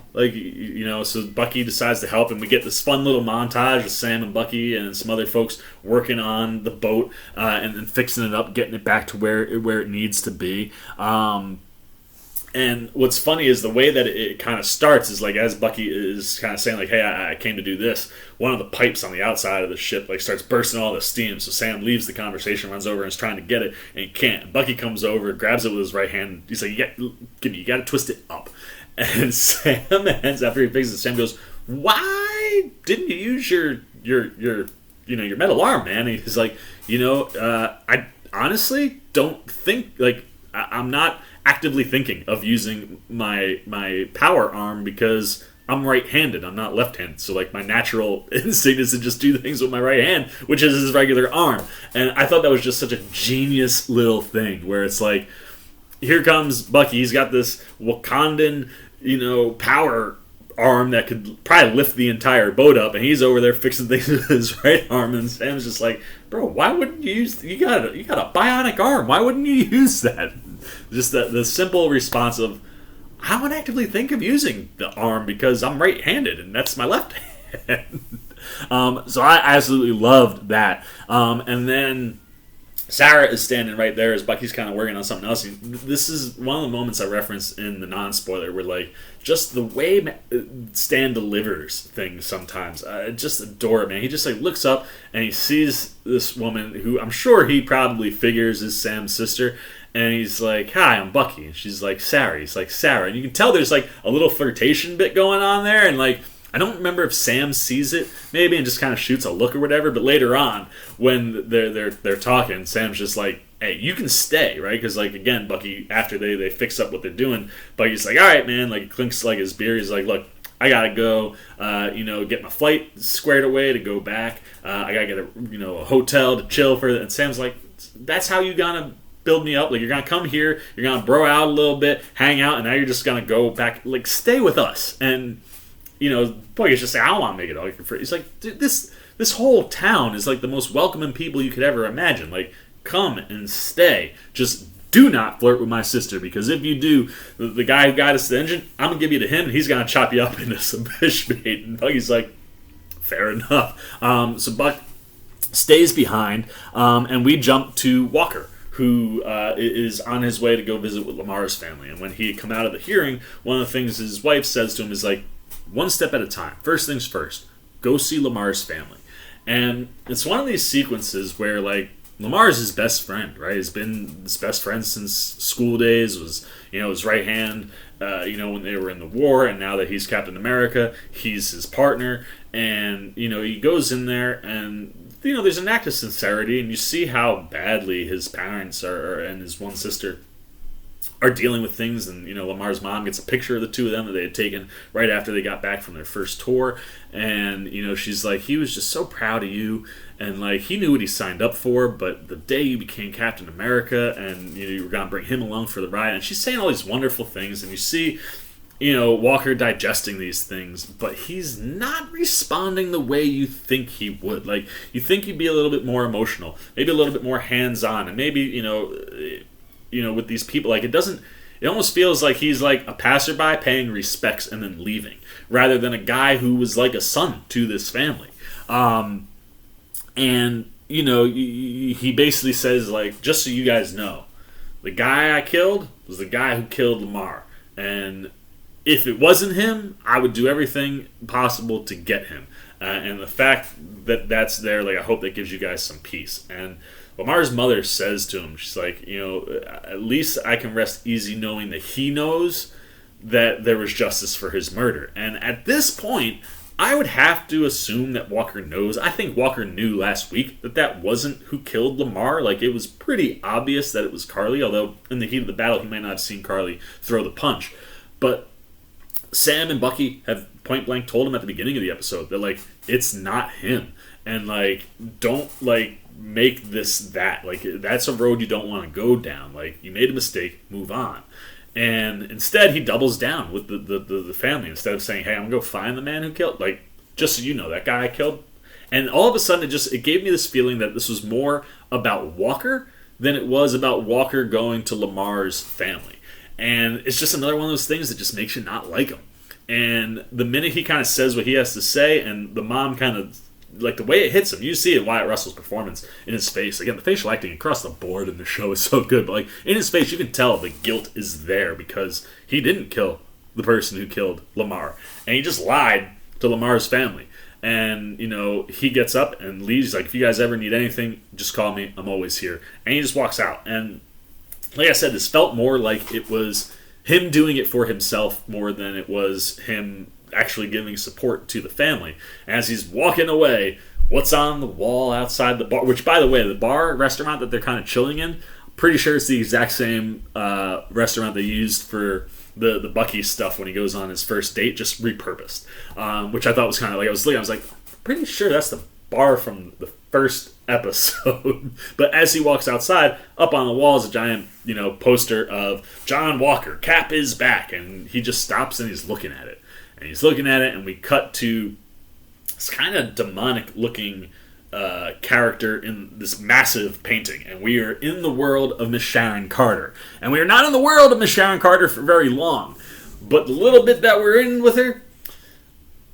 So Bucky decides to help, and we get this fun little montage of Sam and Bucky and some other folks working on the boat and fixing it up, getting it back to where it needs to be. And what's funny is the way that it kind of starts is like as Bucky is kind of saying like, hey, I came to do this. One of the pipes on the outside of the ship like starts bursting all the steam. So Sam leaves the conversation, runs over and is trying to get it, and he can't. And Bucky comes over, grabs it with his right hand. He's like, you got to twist it up. And Sam ends after he fixes it. Sam goes, why didn't you use your metal arm, man? And he's like, I honestly don't think I'm not actively thinking of using my power arm because I'm right-handed. I'm not left-handed. So like my natural instinct is to just do things with my right hand, which is his regular arm. And I thought that was just such a genius little thing where it's like, here comes Bucky. He's got this Wakandan, power arm that could probably lift the entire boat up, and he's over there fixing things with his right arm. And Sam's just like, bro, why wouldn't you use? You got a bionic arm. Why wouldn't you use that? Just the simple response of, I don't actively think of using the arm because I'm right-handed and that's my left hand. So I absolutely loved that. And then Sarah is standing right there as Bucky's kind of working on something else. This is one of the moments I referenced in the non-spoiler where, like, just the way Stan delivers things sometimes. I just adore it, man. He just, like, looks up and he sees this woman who I'm sure he probably figures is Sam's sister. And he's like, hi, I'm Bucky. And she's like, Sarah. He's like, Sarah. And you can tell there's, like, a little flirtation bit going on there. And, like, I don't remember if Sam sees it, maybe, and just kind of shoots a look or whatever. But later on, when they're talking, Sam's just like, "Hey, you can stay, right?" Because, like, again, Bucky, after they fix up what they're doing, Bucky's like, "All right, man." Like, clinks like his beer. He's like, "Look, I gotta go, get my flight squared away to go back. I gotta get a hotel to chill for." And Sam's like, "That's how you gonna build me up? Like, you're gonna come here, you're gonna bro out a little bit, hang out, and now you're just gonna go back. Like, stay with us." And Bucky's just saying, I don't want to make it all for free. He's like, dude, this whole town is like the most welcoming people you could ever imagine. Like, come and stay. Just do not flirt with my sister, because if you do, the guy who got us the engine, I'm going to give you to him, and he's going to chop you up into some fish bait. And Bucky's like, fair enough. So Buck stays behind, and we jump to Walker, who is on his way to go visit with Lemar's family. And when he come out of the hearing, one of the things his wife says to him is like, one step at a time. First things first. Go see Lemar's family. And it's one of these sequences where, like, Lemar is his best friend, right? He's been his best friend since school days, was, his right hand, when they were in the war, and now that he's Captain America, he's his partner. And, he goes in there and, there's an act of sincerity, and you see how badly his parents and his one sister are dealing with things. And Lemar's mom gets a picture of the two of them that they had taken right after they got back from their first tour, and she's like, he was just so proud of you, and like he knew what he signed up for, but the day you became Captain America and you were gonna bring him along for the ride. And she's saying all these wonderful things, and you see Walker digesting these things, but he's not responding the way you think he would. Like, you think he'd be a little bit more emotional, maybe a little bit more hands-on, and maybe with these people, like, it almost feels like he's like a passerby paying respects and then leaving, rather than a guy who was like a son to this family. And he basically says, like, just so you guys know, the guy I killed was the guy who killed Lemar. And if it wasn't him, I would do everything possible to get him. And the fact that that's there, like, I hope that gives you guys some peace. And Lamar's mother says to him, she's like, at least I can rest easy knowing that he knows that there was justice for his murder. And at this point, I would have to assume that Walker knows. I think Walker knew last week that wasn't who killed Lemar. Like, it was pretty obvious that it was Karli, although in the heat of the battle, he might not have seen Karli throw the punch. But Sam and Bucky have point blank told him at the beginning of the episode that, like, it's not him. And, like, don't, like, make this that. Like, that's a road you don't want to go down. Like, you made a mistake, move on. And instead, he doubles down with the family. Instead of saying, hey, I'm going to go find the man who killed, like, just so you know, that guy I killed. And all of a sudden, it gave me this feeling that this was more about Walker than it was about Walker going to Lamar's family. And it's just another one of those things that just makes you not like him. And the minute he kind of says what he has to say, and the mom kind of, like, the way it hits him, you see in Wyatt Russell's performance in his face. Again, the facial acting across the board in the show is so good, but, like, in his face, you can tell the guilt is there because he didn't kill the person who killed Lemar. And he just lied to Lamar's family. And, he gets up and leaves. Like, if you guys ever need anything, just call me. I'm always here. And he just walks out. And like I said, this felt more like it was him doing it for himself more than it was him actually giving support to the family. As he's walking away, what's on the wall outside the bar? Which, by the way, the bar restaurant that they're kind of chilling in, pretty sure it's the exact same restaurant they used for the Bucky stuff when he goes on his first date, just repurposed. Which I thought was kind of like, I was like, pretty sure that's the bar from the first episode. But as he walks outside, up on the wall is a giant, poster of John Walker, Cap is back, and he just stops and he's looking at it. And he's looking at it, and we cut to this kind of demonic-looking character in this massive painting. And we are in the world of Miss Sharon Carter. And we are not in the world of Miss Sharon Carter for very long. But the little bit that we're in with her,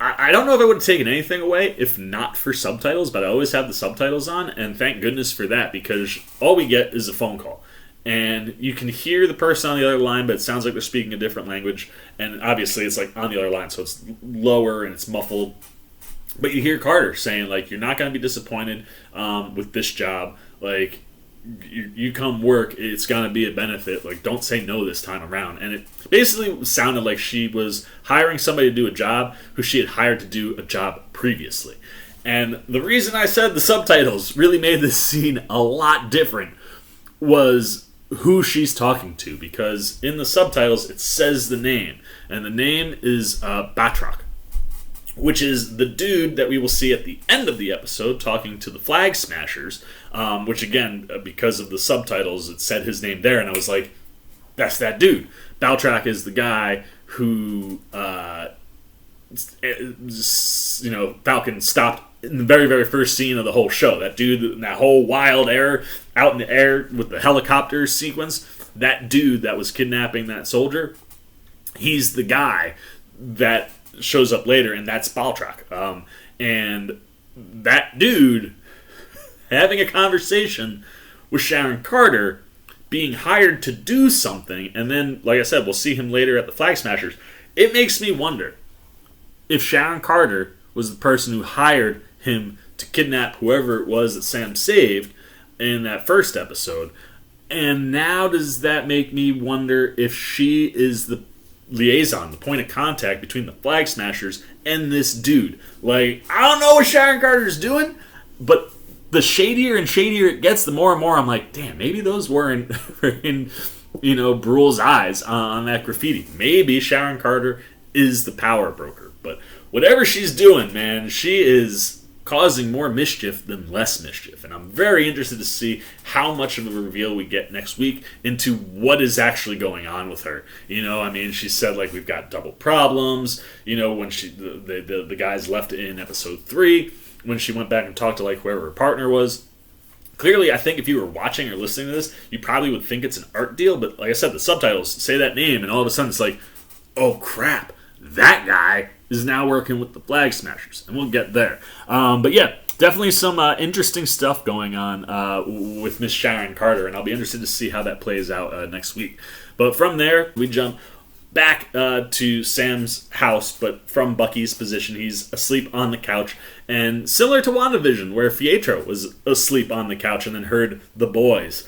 I don't know if I would have taken anything away if not for subtitles, but I always have the subtitles on, and thank goodness for that, because all we get is a phone call. And you can hear the person on the other line, but it sounds like they're speaking a different language. And obviously it's like on the other line, so it's lower and it's muffled. But you hear Carter saying, like, you're not going to be disappointed with this job. Like, you come work, it's going to be a benefit. Like, don't say no this time around. And it basically sounded like she was hiring somebody to do a job who she had hired to do a job previously. And the reason I said the subtitles really made this scene a lot different was who she's talking to, because in the subtitles it says the name, and the name is Batroc, which is the dude that we will see at the end of the episode talking to the Flagsmashers, which again, because of the subtitles, it said his name there, and I was like, that's that dude. Batroc is the guy who Falcon stopped in the very, very first scene of the whole show. That dude in that whole wild air, out in the air with the helicopter sequence, that dude that was kidnapping that soldier, he's the guy that shows up later, and that's Batroc. And that dude having a conversation with Sharon Carter, being hired to do something, and then, like I said, we'll see him later at the Flagsmashers. It makes me wonder if Sharon Carter was the person who hired him to kidnap whoever it was that Sam saved in that first episode. And now does that make me wonder if she is the liaison, the point of contact between the Flagsmashers and this dude? Like, I don't know what Sharon Carter's doing, but the shadier and shadier it gets, the more and more I'm like, damn, maybe those were in Brule's eyes on that graffiti. Maybe Sharon Carter is the power broker. But whatever she's doing, man, she is causing more mischief than less mischief. And I'm very interested to see how much of a reveal we get next week into what is actually going on with her. She said, like, we've got double problems. When the guys left in episode 3, when she went back and talked to, like, whoever her partner was. Clearly, I think if you were watching or listening to this, you probably would think it's an art deal. But like I said, the subtitles say that name, and all of a sudden it's like, oh, crap. That guy is now working with the Flagsmashers, and we'll get there. But yeah, definitely some interesting stuff going on with Miss Sharon Carter, and I'll be interested to see how that plays out next week. But from there, we jump back to Sam's house, but from Bucky's position. He's asleep on the couch, and similar to WandaVision, where Pietro was asleep on the couch and then heard the boys.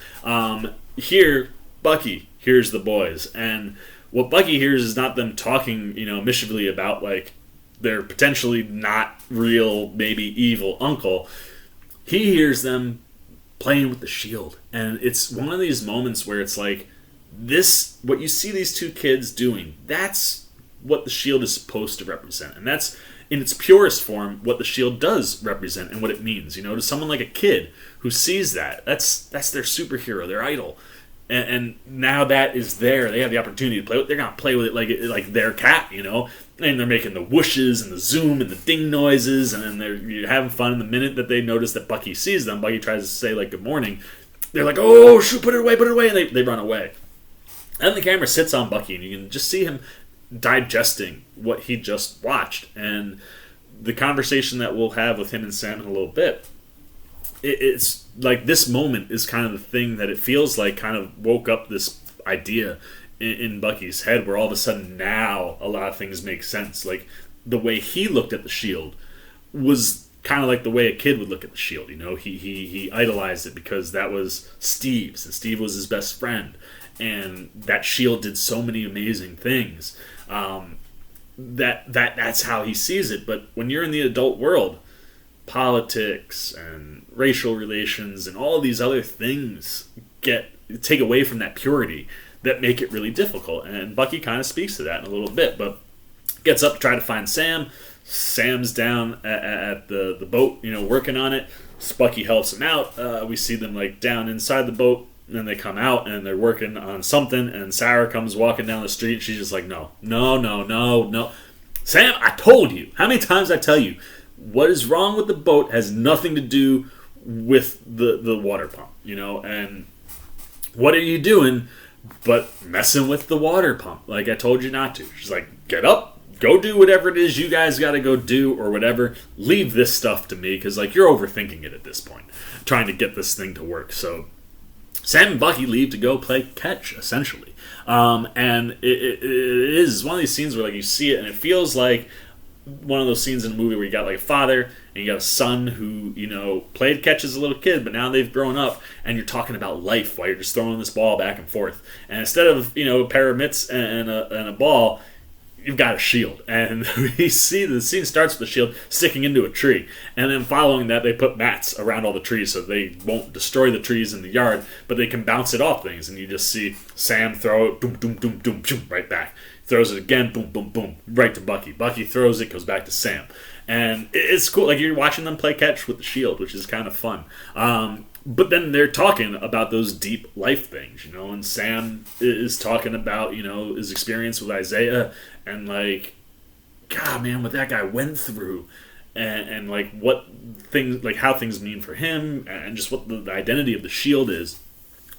Here, Bucky hears the boys, and what Bucky hears is not them talking, mischievously about, like, their potentially not real, maybe evil uncle. He hears them playing with the shield, and it's one of these moments where it's like, what you see these two kids doing, that's what the shield is supposed to represent. And that's, in its purest form, what the shield does represent and what it means. To someone like a kid who sees that's their superhero, their idol. And now that is there. They have the opportunity to play with it. They're going to play with it like their cat, And they're making the whooshes and the zoom and the ding noises. And then you're having fun. And the minute that they notice that Bucky sees them, Bucky tries to say, like, good morning. They're like, oh, shoot, put it away. And they run away. And the camera sits on Bucky, and you can just see him digesting what he just watched. And the conversation that we'll have with him and Sam in a little bit, it's like this moment is kind of the thing that it feels like kind of woke up this idea in Bucky's head, where all of a sudden now a lot of things make sense. Like, the way he looked at the shield was kind of like the way a kid would look at the shield. He idolized it because that was Steve's, and Steve was his best friend. And that shield did so many amazing things. That's how he sees it. But when you're in the adult world, politics and racial relations and all of these other things take away from that purity that make it really difficult. And Bucky kind of speaks to that in a little bit, but gets up to try to find Sam. Sam's down at the boat, working on it. Bucky helps him out. We see them like down inside the boat. And then they come out and they're working on something, and Sarah comes walking down the street, and she's just like, no. Sam, I told you. How many times I tell you, what is wrong with the boat has nothing to do with the water pump, and what are you doing but messing with the water pump like I told you not to. She's like, get up, go do whatever it is you guys got to go do or whatever. Leave this stuff to me, because like you're overthinking it at this point, trying to get this thing to work. So Sam and Bucky leave to go play catch, essentially. And it is one of these scenes where like you see it, and it feels like one of those scenes in a movie where you got like a father and you got a son who, played catch as a little kid, but now they've grown up, and you're talking about life while you're just throwing this ball back and forth. And instead of, a pair of mitts and a ball, you've got a shield. And we see the scene starts with the shield sticking into a tree. And then following that, they put mats around all the trees so they won't destroy the trees in the yard, but they can bounce it off things. And you just see Sam throw it, boom, boom, boom, boom, boom, right back. Throws it again, boom, boom, boom, right to Bucky. Bucky throws it, goes back to Sam. And it's cool. Like, you're watching them play catch with the shield, which is kind of fun. But then they're talking about those deep life things, and Sam is talking about, his experience with Isaiah and, like, God, man, what that guy went through and like, what things, like, how things mean for him and just what the identity of the shield is.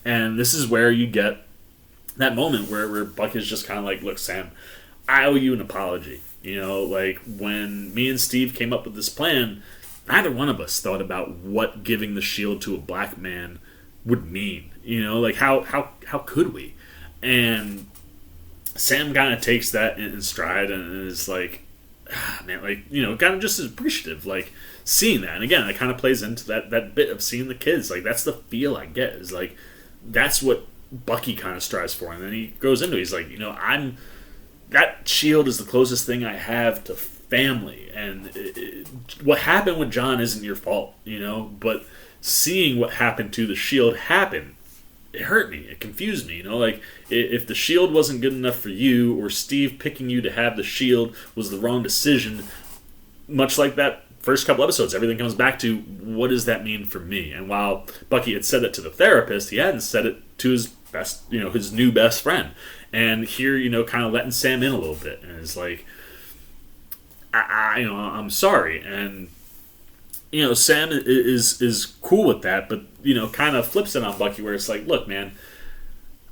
And this is where you get that moment where Buck is just kind of like, look, Sam, I owe you an apology. Like, when me and Steve came up with this plan, neither one of us thought about what giving the shield to a black man would mean. Like, how could we? And Sam kind of takes that in stride and is like, man, like, kind of just appreciative, like, seeing that. And again, it kind of plays into that bit of seeing the kids. Like, that's the feel I get, is like, that's what Bucky kind of strives for. And then he goes into it, he's like, that shield is the closest thing I have to family, and what happened with John isn't your fault, but seeing what happened to the shield happen, it hurt me, it confused me, like, if the shield wasn't good enough for you, or Steve picking you to have the shield was the wrong decision, much like that first couple episodes, everything comes back to, what does that mean for me? And while Bucky had said it to the therapist, he hadn't said it to his best, his new best friend. And here, kind of letting Sam in a little bit, and it's like, I'm sorry. And Sam is cool with that, but kind of flips it on Bucky, where it's like, look, man,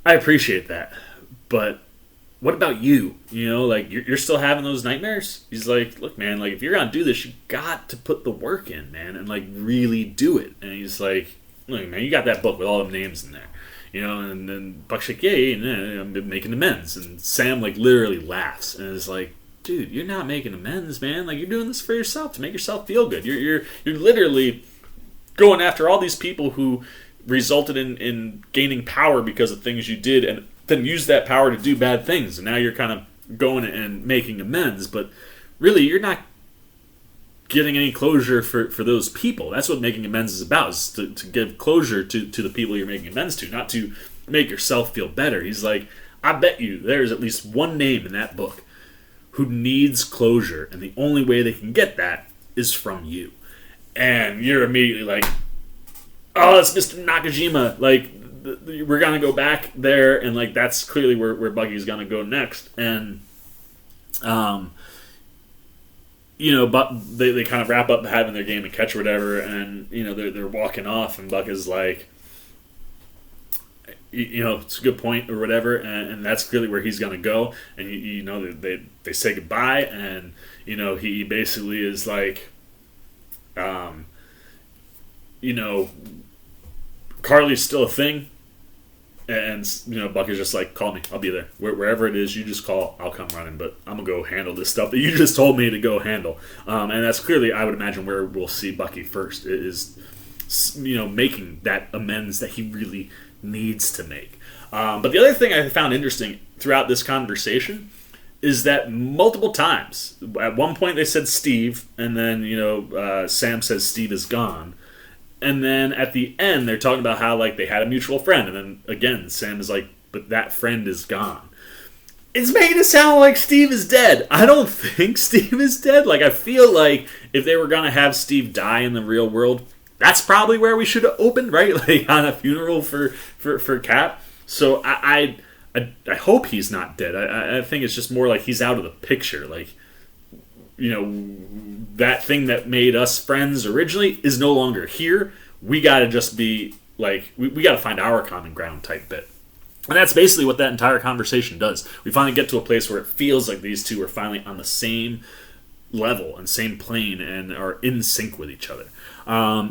I appreciate that, but what about you? You know, like, you're still having those nightmares? He's like, look, man, like, if you're gonna do this, you got to put the work in, man, and, like, really do it. And he's like, look, man, you got that book with all them names in there. You know, and then Buck's like, yeah, I'm making amends. And Sam, like, literally laughs and is like, dude, you're not making amends, man. Like, you're doing this for yourself, to make yourself feel good. You're literally going after all these people who resulted in gaining power because of things you did, and then use that power to do bad things. And now you're kind of going and making amends, but really you're not getting any closure for those people. That's what making amends is about, is to give closure to the people you're making amends to, not to make yourself feel better. He's like, I bet you there's at least one name in that book who needs closure, and the only way they can get that is from you. And you're immediately like, oh, it's Mr. Nakajima. Like, we're gonna go back there, and like that's clearly where Bucky's gonna go next. And you know, but they kind of wrap up having their game of catch or whatever, and you know they're walking off, and Buck is like, you know, it's a good point or whatever, and that's clearly where he's gonna go. And you know they say goodbye, and you know he basically is like, you know, Karli's still a thing. And, you know, Bucky's just like, call me. I'll be there. Wherever it is, you just call. I'll come running. But I'm going to go handle this stuff that you just told me to go handle. And that's clearly, I would imagine, where we'll see Bucky first. Is, you know, making that amends that he really needs to make. But the other thing I found interesting throughout this conversation is that multiple times, at one point they said Steve, and then, you know, Sam says Steve is gone. And then at the end, they're talking about how, like, they had a mutual friend. And then, again, Sam is like, but that friend is gone. It's making it sound like Steve is dead. I don't think Steve is dead. Like, I feel like if they were going to have Steve die in the real world, that's probably where we should have opened, right? Like, on a funeral for Cap. So I hope he's not dead. I think it's just more like he's out of the picture. Like, you know, that thing that made us friends originally is no longer here. We got to just be like, we got to find our common ground type bit. And that's basically what that entire conversation does. We finally get to a place where it feels like these two are finally on the same level and same plane and are in sync with each other.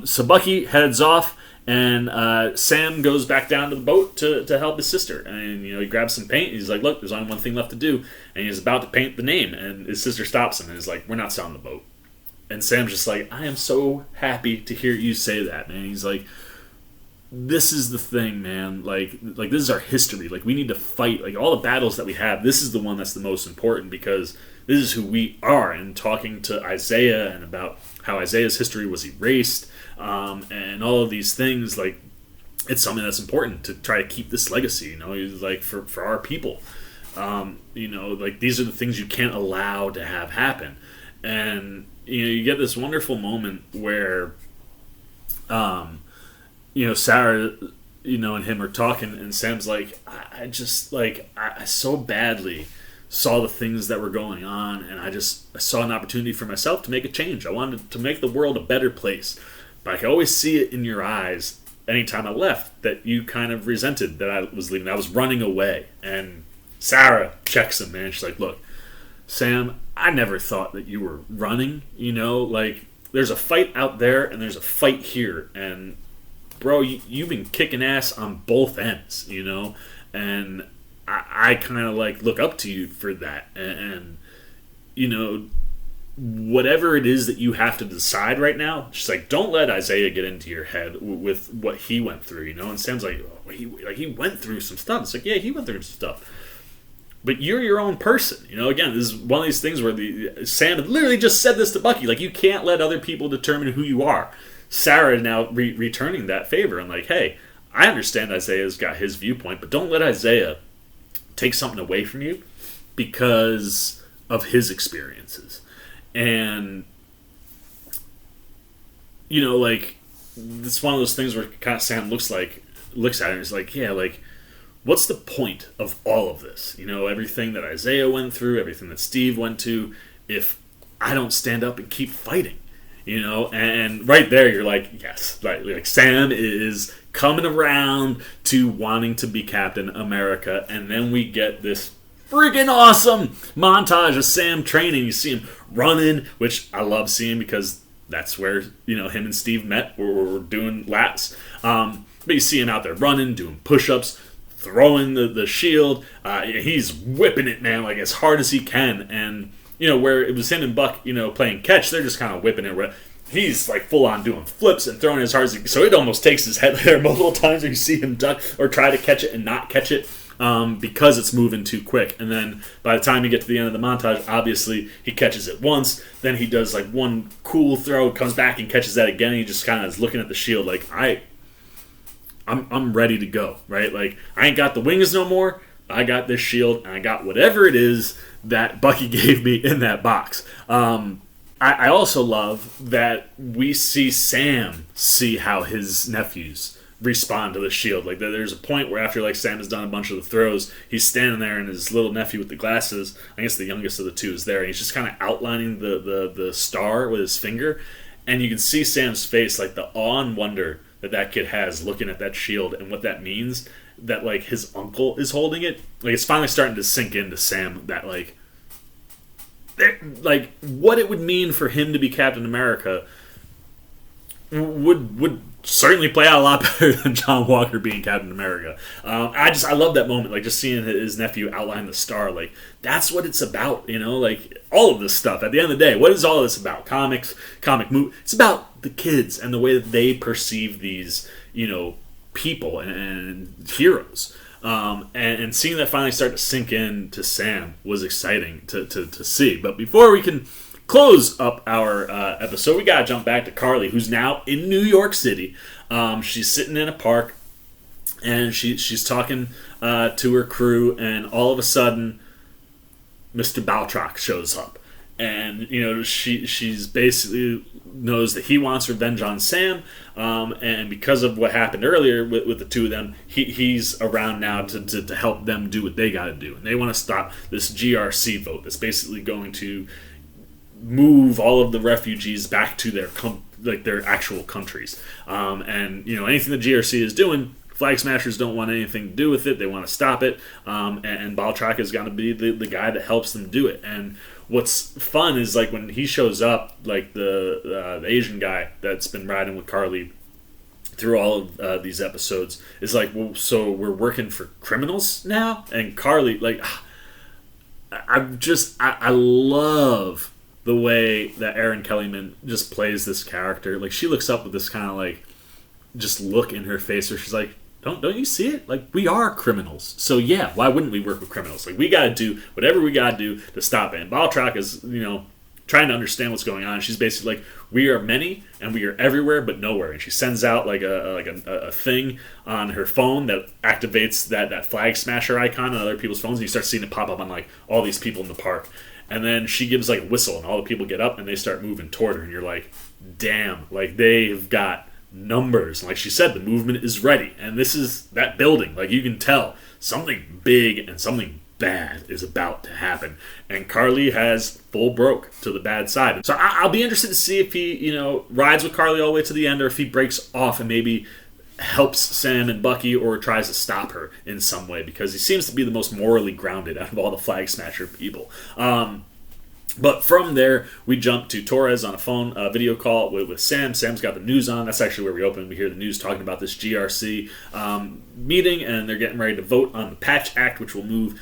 So Bucky heads off, and Sam goes back down to the boat to help his sister. And, you know, he grabs some paint. He's like, look, there's only one thing left to do. And he's about to paint the name. And his sister stops him and is like, we're not selling the boat. And Sam's just like, I am so happy to hear you say that, man. He's like, this is the thing, man. Like this is our history. Like, we need to fight. Like, all the battles that we have, this is the one that's the most important, because this is who we are. And talking to Isaiah and about how Isaiah's history was erased, and all of these things, like, it's something that's important to try to keep this legacy, you know, like, for our people. You know, like, these are the things you can't allow to have happen. And, you know, you get this wonderful moment where, you know, Sarah, you know, and him are talking, and Sam's like, I just, like, I so badly saw the things that were going on, and I saw an opportunity for myself to make a change. I wanted to make the world a better place. But I could always see it in your eyes anytime I left that you kind of resented that I was leaving. I was running away. And Sarah checks him, man. She's like, look, Sam, I never thought that you were running. You know, like, there's a fight out there and there's a fight here. And, bro, you've been kicking ass on both ends, you know? And I kind of, like, look up to you for that. And, you know, whatever it is that you have to decide right now, just like, don't let Isaiah get into your head with what he went through, you know. And Sam's like, oh, he went through some stuff. It's like, yeah, he went through some stuff, but you're your own person, you know. Again, this is one of these things where Sam had literally just said this to Bucky, like, you can't let other people determine who you are. Sarah now returning that favor and like, hey, I understand Isaiah's got his viewpoint, but don't let Isaiah take something away from you because of his experiences. And, you know, like, it's one of those things where kind of Sam looks at it and is like, yeah, like, what's the point of all of this? You know, everything that Isaiah went through, everything that Steve went to, if I don't stand up and keep fighting, you know? And right there, you're like, yes, like Sam is coming around to wanting to be Captain America, and then we get this freaking awesome montage of Sam training. You see him running, which I love seeing because that's where, him and Steve met. We're doing laps. But you see him out there running, doing push-ups, throwing the shield. He's whipping it, man, like as hard as he can. And, where it was him and Buck, playing catch, they're just kind of whipping it. He's like full on doing flips and throwing as hard as he can. So it almost takes his head there multiple times where you see him duck or try to catch it and not catch it. Because it's moving too quick. And then by the time you get to the end of the montage, obviously he catches it once, then he does like one cool throw, comes back and catches that again, and he just kind of is looking at the shield like, I'm ready to go, right? Like, I ain't got the wings no more, I got this shield, and I got whatever it is that Bucky gave me in that box. I also love that we see Sam see how his nephews respond to the shield. Like, there's a point where after Sam has done a bunch of the throws, he's standing there and his little nephew with the glasses, I guess the youngest of the two, is there, and he's just kind of outlining the star with his finger, and you can see Sam's face, like the awe and wonder that kid has looking at that shield and what that means, that his uncle is holding it. It's finally starting to sink into Sam that what it would mean for him to be Captain America would certainly play out a lot better than John Walker being Captain America. I love that moment, just seeing his nephew outline the star. That's what it's about, all of this stuff. At the end of the day, what is all this about? Comics, comic movie. It's about the kids and the way that they perceive these, people and heroes. And seeing that finally start to sink in to Sam was exciting to see. But before we can close up our episode, we gotta jump back to Karli, who's now in New York City. She's sitting in a park, and she's talking to her crew, and all of a sudden, Mr. Batroc shows up, and she's basically knows that he wants revenge on Sam, and because of what happened earlier with the two of them, he's around now to help them do what they gotta do, and they want to stop this GRC vote that's basically going to move all of the refugees back to their actual countries. And anything the GRC is doing, Flagsmashers don't want anything to do with it. They want to stop it. And Batroc is going to be the guy that helps them do it. And what's fun is when he shows up, the Asian guy that's been riding with Karli through all of these episodes is well, so we're working for criminals now? And Karli, I love the way that Erin Kellyman just plays this character. She looks up with this kind of just look in her face where she's like, don't you see it? We are criminals. So yeah, why wouldn't we work with criminals? We gotta do whatever we gotta do to stop it. And Batroc is, trying to understand what's going on. She's basically we are many and we are everywhere but nowhere. And she sends out a thing on her phone that activates that flag smasher icon on other people's phones, and you start seeing it pop up on all these people in the park. And then she gives a whistle, and all the people get up and they start moving toward her, and you're like, damn, they've got numbers. And she said, the movement is ready. And this is that building. You can tell something big and something bad is about to happen. And Karli has full broke to the bad side. So I'll be interested to see if he, rides with Karli all the way to the end, or if he breaks off and maybe helps Sam and Bucky or tries to stop her in some way, because he seems to be the most morally grounded out of all the Flag Smasher people. But from there, we jump to Torres on a phone video call with Sam. Sam's got the news on. That's actually where we open. We hear the news talking about this GRC meeting, and they're getting ready to vote on the Patch Act, which will move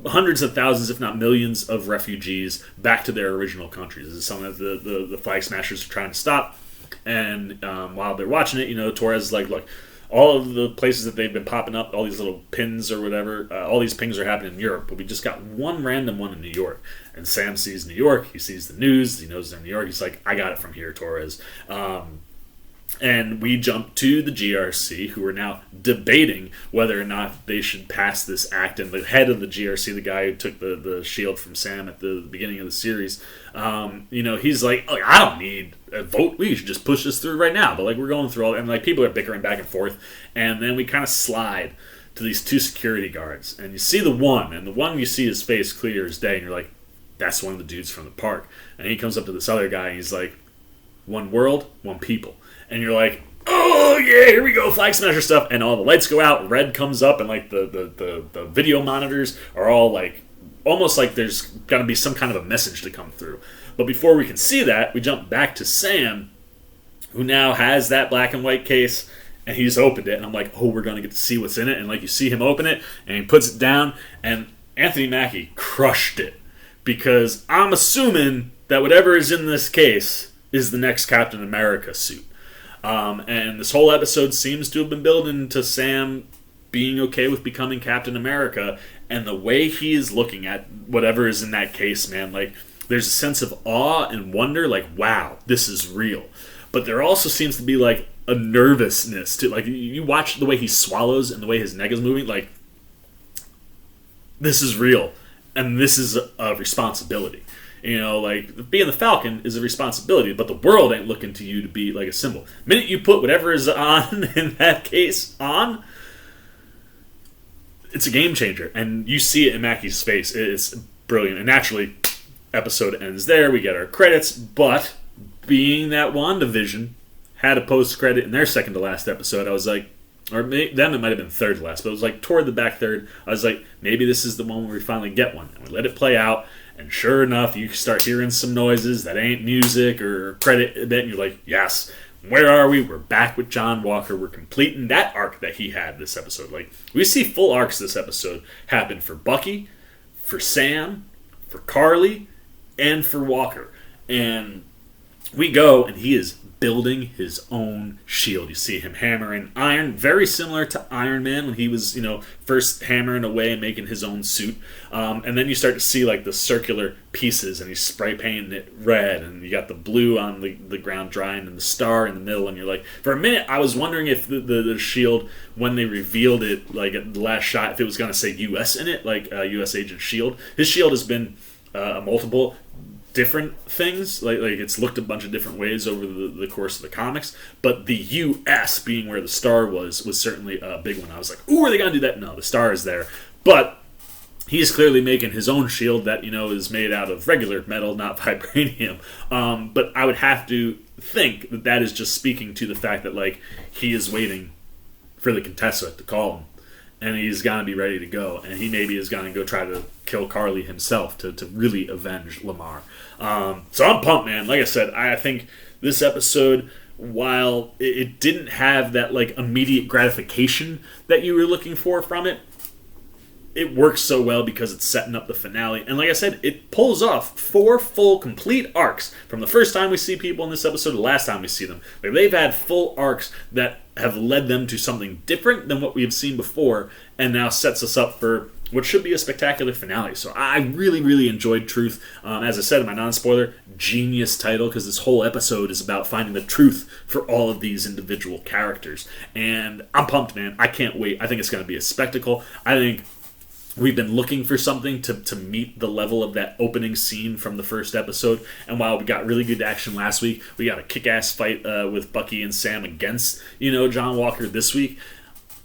hundreds of thousands, if not millions, of refugees back to their original countries. This is something that the Flag Smashers are trying to stop. And while they're watching it, Torres is look, all of the places that they've been popping up, all these little pins or whatever, all these pings are happening in Europe, but we just got one random one in New York. And Sam sees New York, he sees the news, he knows they're in New York, he's like, I got it from here, Torres. And we jump to the GRC, who are now debating whether or not they should pass this act. And the head of the GRC, the guy who took the shield from Sam at the beginning of the series, he's like, I don't need a vote. We should just push this through right now. But we're going through all, and people are bickering back and forth. And then we kind of slide to these two security guards, and you see the one you see his face clear as day, and you're like, that's one of the dudes from the park. And he comes up to this other guy, and he's like, one world, one people. And you're like, oh yeah, here we go, Flagsmasher stuff, and all the lights go out, red comes up, and like the video monitors are all like almost like there's gonna be some kind of a message to come through. But before we can see that, we jump back to Sam, who now has that black and white case, and he's opened it, and I'm like, oh, we're gonna get to see what's in it. And like, you see him open it, and he puts it down, and Anthony Mackie crushed it, because I'm assuming that whatever is in this case is the next Captain America suit. And this whole episode seems to have been building to Sam being okay with becoming Captain America, and the way he is looking at whatever is in that case, man, like, there's a sense of awe and wonder, like, wow, this is real. But there also seems to be, like, a nervousness, too. Like, you watch the way he swallows and the way his neck is moving, like, this is real, and this is a responsibility. You know, like, being the Falcon is a responsibility, but the world ain't looking to you to be like a symbol. The minute you put whatever is on in that case on, it's a game changer. And you see it in Mackie's face. It's brilliant. And naturally, episode ends there. We get our credits, but being that WandaVision had a post-credit in their second to last episode, I was like, or them, it might have been third to last, but it was like toward the back third. I was like, maybe this is the one where we finally get one. And we let it play out. And sure enough, you start hearing some noises that ain't music or credit a bit, and you're like, yes, where are we? We're back with John Walker. We're completing that arc that he had this episode. Like, we see full arcs this episode happen for Bucky, for Sam, for Karli, and for Walker. And we go, and he is building his own shield. You see him hammering iron, very similar to Iron Man when he was, first hammering away and making his own suit. And then you start to see like the circular pieces, and he's spray painting it red, and you got the blue on the ground drying, and the star in the middle. And you're like, for a minute, I was wondering if the shield, when they revealed it, like at the last shot, if it was going to say U.S. in it, like U.S. Agent Shield. His shield has been multiple different things, like it's looked a bunch of different ways over the course of the comics, but the U.S. being where the star was certainly a big one. I was like, ooh, are they gonna do that? No, the star is there, but he's clearly making his own shield that is made out of regular metal, not vibranium. But I would have to think that is just speaking to the fact that like he is waiting for the Contessa to call him, and he's gonna be ready to go, and he maybe is gonna go try to kill Karli himself to really avenge Lemar. So I'm pumped, man. Like I said, I think this episode, while it didn't have that like immediate gratification that you were looking for from it, it works so well because it's setting up the finale. And like I said, it pulls off 4 full, complete arcs from the first time we see people in this episode to the last time we see them. Like, they've had full arcs that have led them to something different than what we have seen before, and now sets us up for what should be a spectacular finale. So I really, really enjoyed Truth. As I said in my non-spoiler, genius title, because this whole episode is about finding the truth for all of these individual characters. And I'm pumped, man. I can't wait. I think it's going to be a spectacle. I think we've been looking for something to meet the level of that opening scene from the first episode. And while we got really good action last week, we got a kick-ass fight with Bucky and Sam against, John Walker this week.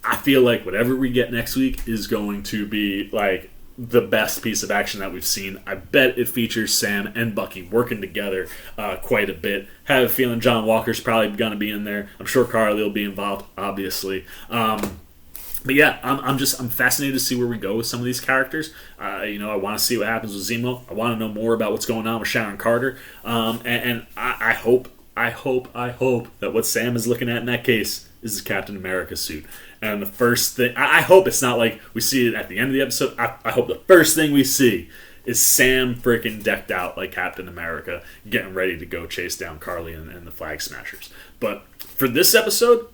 I feel like whatever we get next week is going to be like the best piece of action that we've seen. I bet it features Sam and Bucky working together quite a bit. Have a feeling John Walker's probably going to be in there. I'm sure Karli will be involved, obviously. But yeah, I'm fascinated to see where we go with some of these characters. I want to see what happens with Zemo. I want to know more about what's going on with Sharon Carter. And I hope that what Sam is looking at in that case is his Captain America suit. And the first thing, I hope it's not like we see it at the end of the episode. I hope the first thing we see is Sam freaking decked out like Captain America, getting ready to go chase down Karli and the Flagsmashers. But for this episode,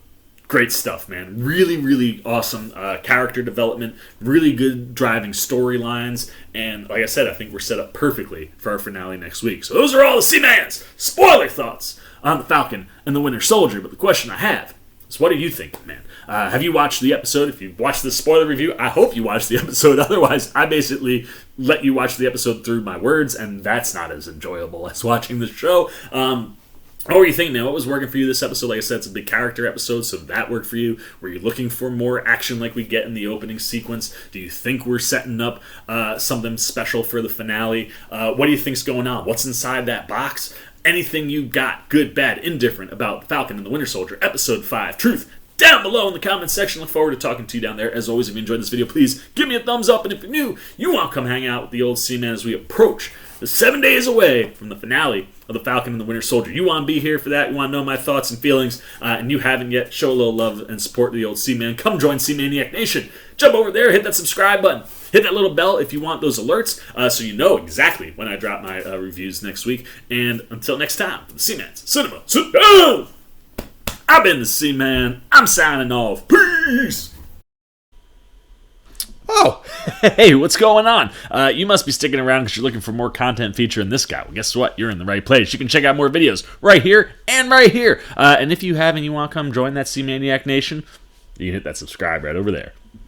great stuff, man. Really, really awesome character development, really good driving storylines, and like I said, I think we're set up perfectly for our finale next week. So those are all the Seaman's spoiler thoughts on the Falcon and the Winter Soldier. But the question I have is, what do you think, man? Have you watched the episode? If you've watched the spoiler review, I hope you watched the episode. Otherwise, I basically let you watch the episode through my words, and that's not as enjoyable as watching the show. What were you thinking, man? What was working for you this episode? Like I said, it's a big character episode, so that worked for you. Were you looking for more action like we get in the opening sequence? Do you think we're setting up something special for the finale? What do you think's going on? What's inside that box? anything you got, good, bad, indifferent, about Falcon and the Winter Soldier, Episode 5, Truth, down below in the comments section. Look forward to talking to you down there. As always, if you enjoyed this video, please give me a thumbs up. And if you're new, you want to come hang out with the old Seaman as we approach the 7 days away from the finale of the Falcon and the Winter Soldier. You want to be here for that. You want to know my thoughts and feelings, and you haven't yet, show a little love and support to the old Seaman. Come join Seamaniac Nation. Jump over there, hit that subscribe button. Hit that little bell if you want those alerts, so you know exactly when I drop my reviews next week. And until next time, for the Seaman's Cinema, sit down! I've been the Seaman. I'm signing off. Peace! Oh, hey, what's going on? You must be sticking around because you're looking for more content featuring this guy. Well, guess what? You're in the right place. You can check out more videos right here and right here. And if you have and you want to come join that Seamaniac Nation, you can hit that subscribe right over there.